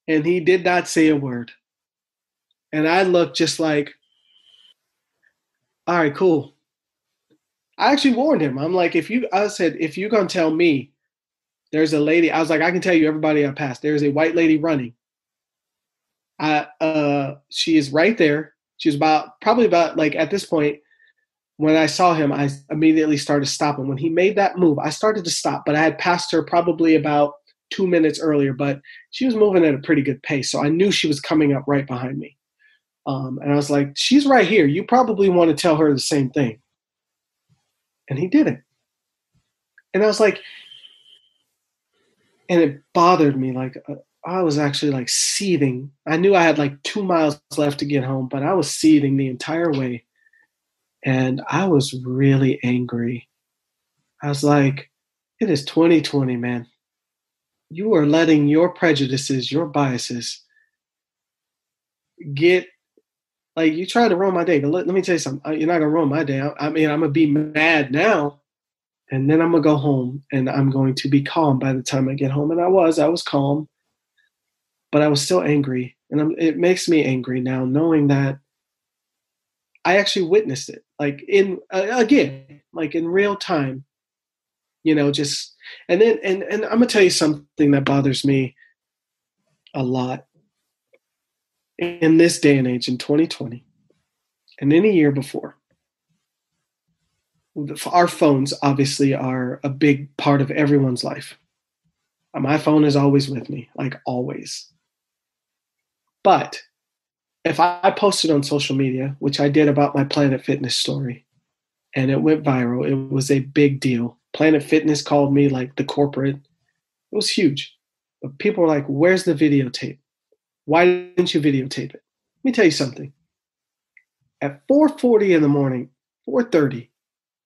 and he did not say a word. And I looked just like, all right, cool. I actually warned him. I'm like, if you're going to tell me there's a lady, I was like, I can tell you everybody I passed. There's a white lady running. She is right there. She was probably about like at this point, when I saw him, I immediately started stopping. When he made that move, I started to stop, but I had passed her probably about 2 minutes earlier, but she was moving at a pretty good pace. So I knew she was coming up right behind me. And I was like, she's right here. You probably want to tell her the same thing. And he didn't. And I was like, and it bothered me. Like, I was actually like seething. I knew I had like 2 miles left to get home, but I was seething the entire way. And I was really angry. I was like, it is 2020, man. You are letting your prejudices, your biases get, like, you try to ruin my day. But let me tell you something. You're not going to ruin my day. I'm going to be mad now. And then I'm going to go home and I'm going to be calm by the time I get home. And I was calm, but I was still angry. And it makes me angry now knowing that I actually witnessed it, like again, like in real time, just, and then, and I'm going to tell you something that bothers me a lot in this day and age in 2020 and any year before. Our phones obviously are a big part of everyone's life. My phone is always with me, like always. But if I posted on social media, which I did about my Planet Fitness story, and it went viral, it was a big deal. Planet Fitness called me like the corporate. It was huge. But people were like, where's the videotape? Why didn't you videotape it? Let me tell you something. At 4:40 in the morning, 4:30,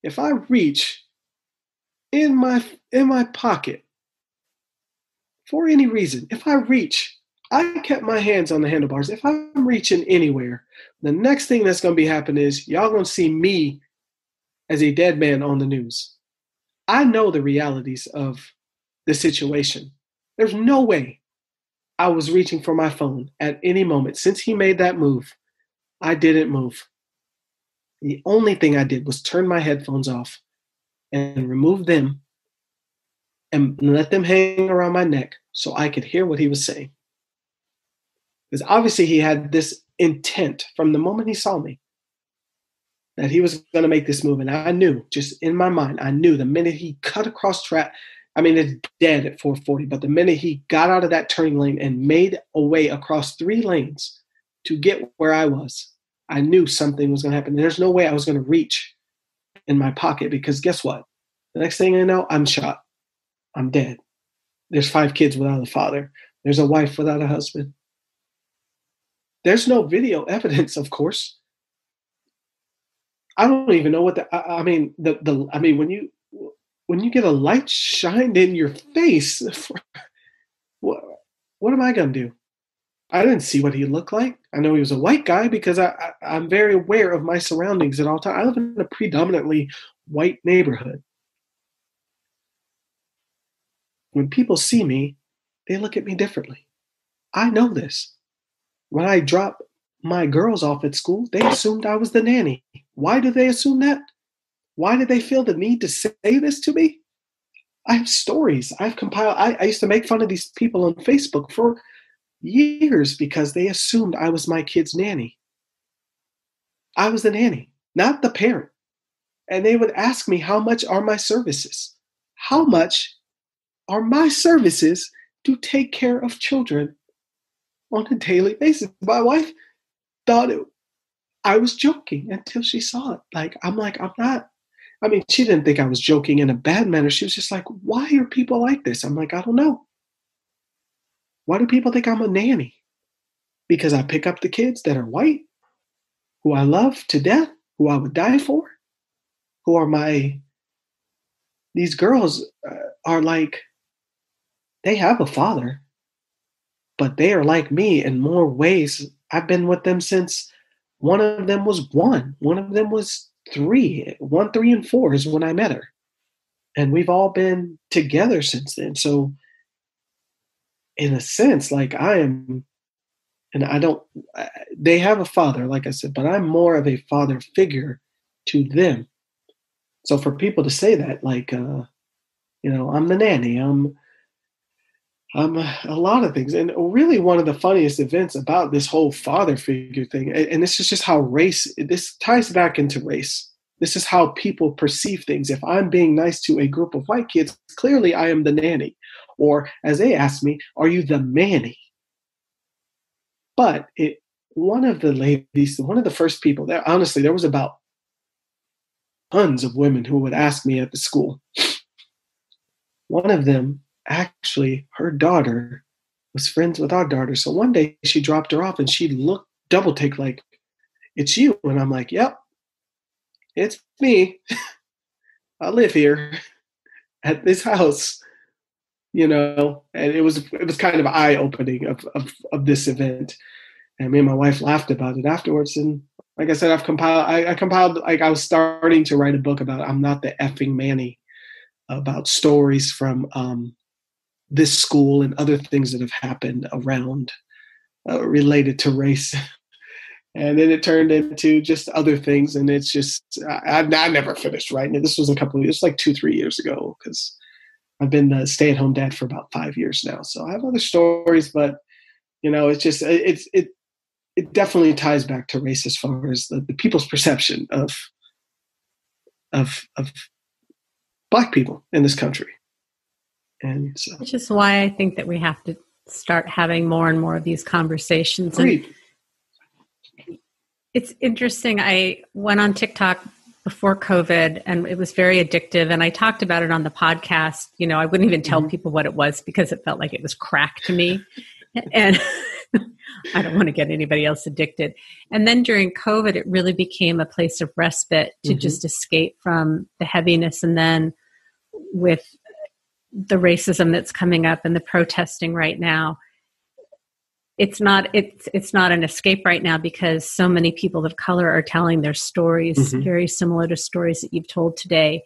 if I reach in my pocket for any reason, I kept my hands on the handlebars. If I'm reaching anywhere, the next thing that's going to be happening is y'all going to see me as a dead man on the news. I know the realities of the situation. There's no way I was reaching for my phone at any moment. Since he made that move, I didn't move. The only thing I did was turn my headphones off and remove them and let them hang around my neck so I could hear what he was saying. Because obviously he had this intent from the moment he saw me. that he was going to make this move. And I knew, just in my mind, I knew the minute he cut across track, I mean, it's dead at 440, but the minute he got out of that turning lane and made a way across 3 lanes to get where I was, I knew something was going to happen. There's no way I was going to reach in my pocket, because guess what? The next thing I know, I'm shot. I'm dead. There's 5 kids without a father. There's a wife without a husband. There's no video evidence, of course. I don't even know what when you get a light shined in your face, what am I going to do? I didn't see what he looked like. I know he was a white guy because I'm very aware of my surroundings at all times. I live in a predominantly white neighborhood. When people see me, they look at me differently. I know this. When I drop my girls off at school, they assumed I was the nanny. Why do they assume that? Why did they feel the need to say this to me? I have stories. I've compiled. I used to make fun of these people on Facebook for years because they assumed I was my kid's nanny. I was the nanny, not the parent. And they would ask me, how much are my services? How much are my services to take care of children on a daily basis? My wife thought I was joking until she saw it. I'm not. I mean, she didn't think I was joking in a bad manner. She was just like, why are people like this? I'm like, I don't know. Why do people think I'm a nanny? Because I pick up the kids that are white, who I love to death, who I would die for, who are these girls are like, they have a father, but they are like me in more ways. I've been with them since one of them was 1. One of them was 3. 1, 3, and 4 is when I met her. And we've all been together since then. So in a sense, I am, and I don't, they have a father, like I said, but I'm more of a father figure to them. So for people to say that, I'm the nanny, I'm a lot of things. And really one of the funniest events about this whole father figure thing, and this is just how this ties back into race. This is how people perceive things. If I'm being nice to a group of white kids, clearly I am the nanny. Or as they ask me, are you the manny? But one of the first people there, honestly, there was about tons of women who would ask me at the school. One of them, actually, her daughter was friends with our daughter. So one day she dropped her off and she looked double take like, it's you. And I'm like, yep, it's me. I live here at this house, and it was kind of eye-opening of this event. And me and my wife laughed about it afterwards. And like I said, I compiled, I was starting to write a book about I'm Not the Effing Manny, about stories from this school and other things that have happened around related to race. And then it turned into just other things. And it's just, I never finished writing it. This was it's like 2-3 years ago, because I've been a stay-at-home dad for about 5 years now. So I have other stories, but it's just, it definitely ties back to race as far as the people's perception of Black people in this country. And so, which is why I think that we have to start having more and more of these conversations. Agreed. And it's interesting. I went on TikTok before COVID and it was very addictive. And I talked about it on the podcast. I wouldn't even tell people what it was because it felt like it was crack to me. And I don't want to get anybody else addicted. And then during COVID, it really became a place of respite to just escape from the heaviness. And then with the racism that's coming up and the protesting right now, it's not an escape right now because so many people of color are telling their stories very similar to stories that you've told today.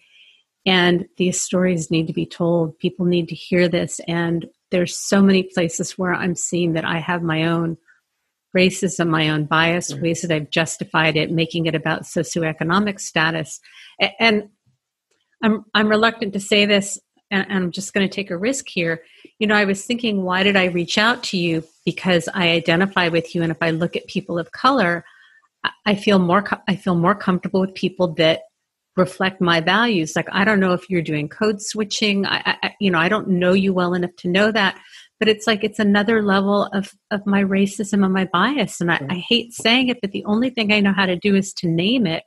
And these stories need to be told. People need to hear this. And there's so many places where I'm seeing that I have my own racism, my own bias, ways that I've justified it, making it about socioeconomic status. And I'm reluctant to say this, and I'm just going to take a risk here. I was thinking, why did I reach out to you? Because I identify with you. And if I look at people of color, I feel more comfortable with people that reflect my values. Like, I don't know if you're doing code switching. I don't know you well enough to know that, but it's like, it's another level of my racism and my bias. And I hate saying it, but the only thing I know how to do is to name it,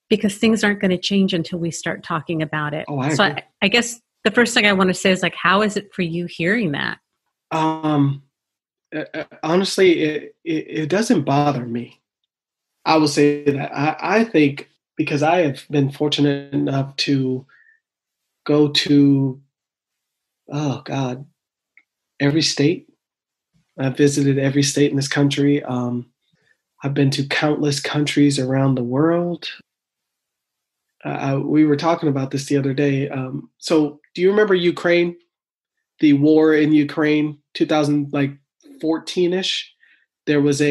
because things aren't going to change until we start talking about it. I guess the first thing I want to say is, like, how is it for you hearing that? Honestly, it doesn't bother me. I will say that I think, because I have been fortunate enough to go to, oh God, every state. I've visited every state in this country. I've been to countless countries around the world. We were talking about this the other day. So do you remember Ukraine? The war in Ukraine, 2014-ish? There was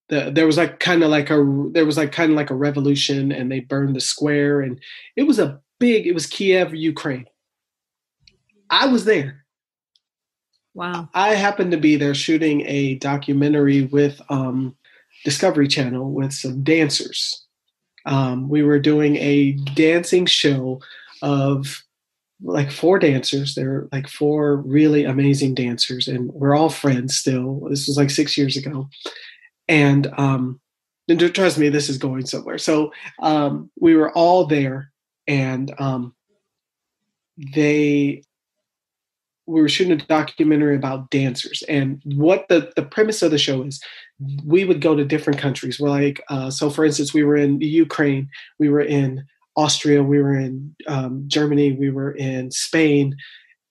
there was kind of like a revolution, and they burned the square, and it was Kiev, Ukraine. I was there. Wow. I happened to be there shooting a documentary with Discovery Channel with some dancers. We were doing a dancing show of like 4 dancers. They're like 4 really amazing dancers, and we're all friends still. This was like 6 years ago. And trust me, this is going somewhere. So we were all there, and we were shooting a documentary about dancers. And what the premise of the show is, we would go to different countries. We're like, so for instance, we were in Ukraine, we were in Austria, we were in Germany, we were in Spain,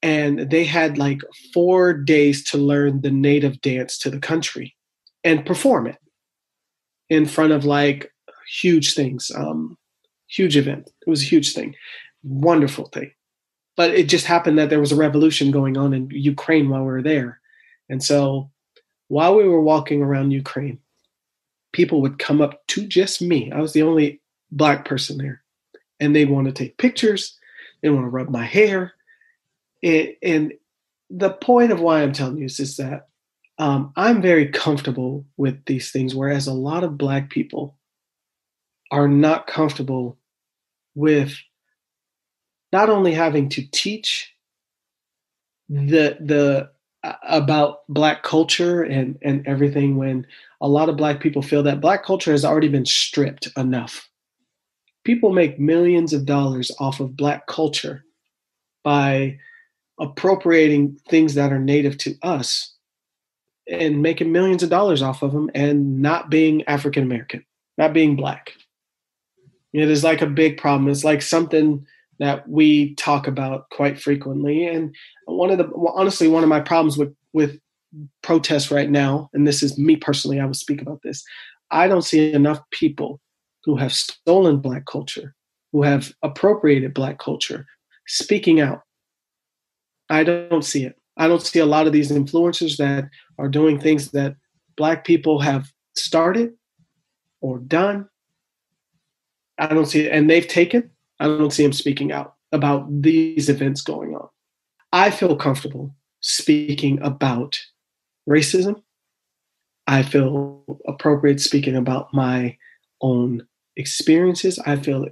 and they had like 4 days to learn the native dance to the country and perform it in front of like huge things, huge event. It was a huge thing, wonderful thing. But it just happened that there was a revolution going on in Ukraine while we were there. And so while we were walking around Ukraine, people would come up to just me. I was the only Black person there. And they want to take pictures. They want to rub my hair. And the point of why I'm telling you is that I'm very comfortable with these things, whereas a lot of Black people are not comfortable with not only having to teach the about Black culture and everything, when a lot of Black people feel that Black culture has already been stripped enough. People make millions of dollars off of Black culture by appropriating things that are native to us and making millions of dollars off of them, and not being African American, not being Black. It is like a big problem. It's like something that we talk about quite frequently. And honestly, one of my problems with protests right now, and this is me personally, I will speak about this, I don't see enough people who have stolen Black culture, who have appropriated Black culture, speaking out. I don't see it. I don't see a lot of these influencers that are doing things that Black people have started or done. I don't see it. And they've taken, I don't see them speaking out about these events going on. I feel comfortable speaking about racism. I feel appropriate speaking about my own experiences. I feel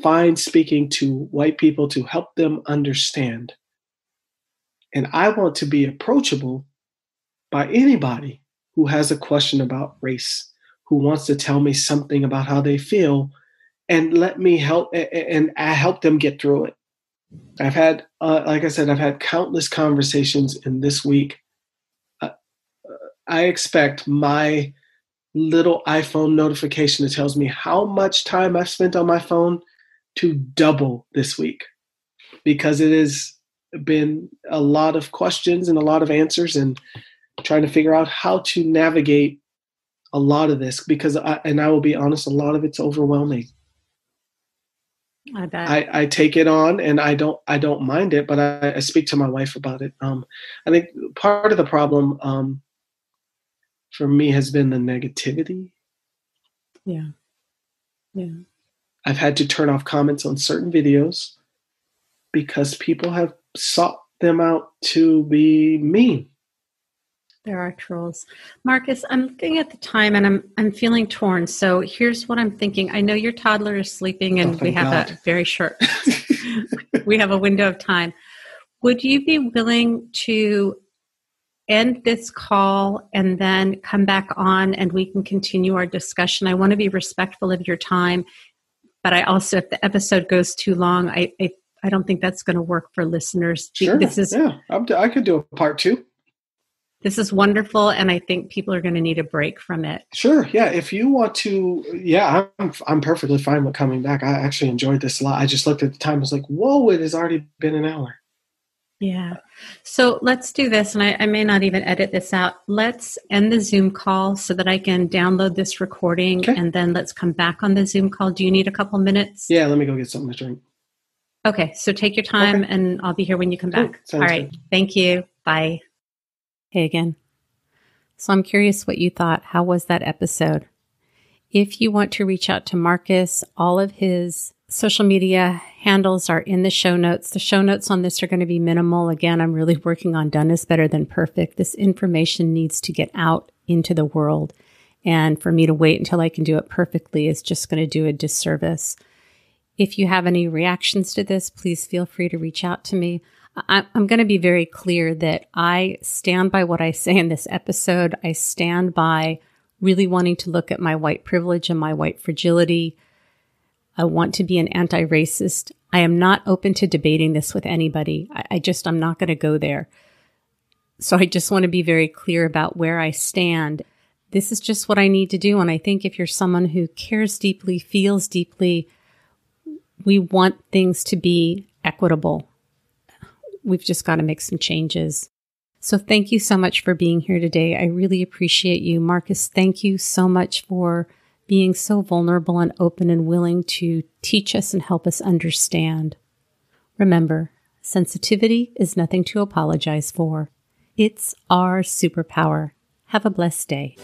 fine speaking to white people to help them understand. And I want to be approachable by anybody who has a question about race, who wants to tell me something about how they feel, and let me help, and I help them get through it. I've had, like I said, I've had countless conversations in this week. I expect my little iPhone notification that tells me how much time I've spent on my phone to double this week, because it has been a lot of questions and a lot of answers, and trying to figure out how to navigate a lot of this, because I will be honest, a lot of it's overwhelming. I bet. I take it on, and I don't mind it, but I speak to my wife about it. I think part of the problem for me has been the negativity. Yeah. I've had to turn off comments on certain videos because people have sought them out to be mean. There are trolls. Marcus, I'm looking at the time and I'm feeling torn. So here's what I'm thinking. I know your toddler is sleeping and we have a very short, we have a window of time. Would you be willing to end this call and then come back on and we can continue our discussion? I want to be respectful of your time, but I also, if the episode goes too long, I don't think that's going to work for listeners. Sure. I could do a part 2. This is wonderful, and I think people are going to need a break from it. Sure. Yeah. If you want to, I'm perfectly fine with coming back. I actually enjoyed this a lot. I just looked at the time. I was like, whoa, it has already been an hour. Yeah. So let's do this, and I may not even edit this out. Let's end the Zoom call so that I can download this recording, and then let's come back on the Zoom call. Do you need a couple minutes? Yeah, let me go get something to drink. Okay. So take your time, and I'll be here when you come back. All right. Good. Thank you. Bye. Hey again. So I'm curious what you thought. How was that episode? If you want to reach out to Marcus, all of his social media handles are in the show notes. The show notes on this are going to be minimal. Again, I'm really working on done is better than perfect. This information needs to get out into the world. And for me to wait until I can do it perfectly is just going to do a disservice. If you have any reactions to this, please feel free to reach out to me. I'm going to be very clear that I stand by what I say in this episode. I stand by really wanting to look at my white privilege and my white fragility. I want to be an anti-racist. I am not open to debating this with anybody. I'm not going to go there. So I just want to be very clear about where I stand. This is just what I need to do. And I think if you're someone who cares deeply, feels deeply, we want things to be equitable. We've just got to make some changes. So thank you so much for being here today. I really appreciate you. Marcus, thank you so much for being so vulnerable and open and willing to teach us and help us understand. Remember, sensitivity is nothing to apologize for. It's our superpower. Have a blessed day.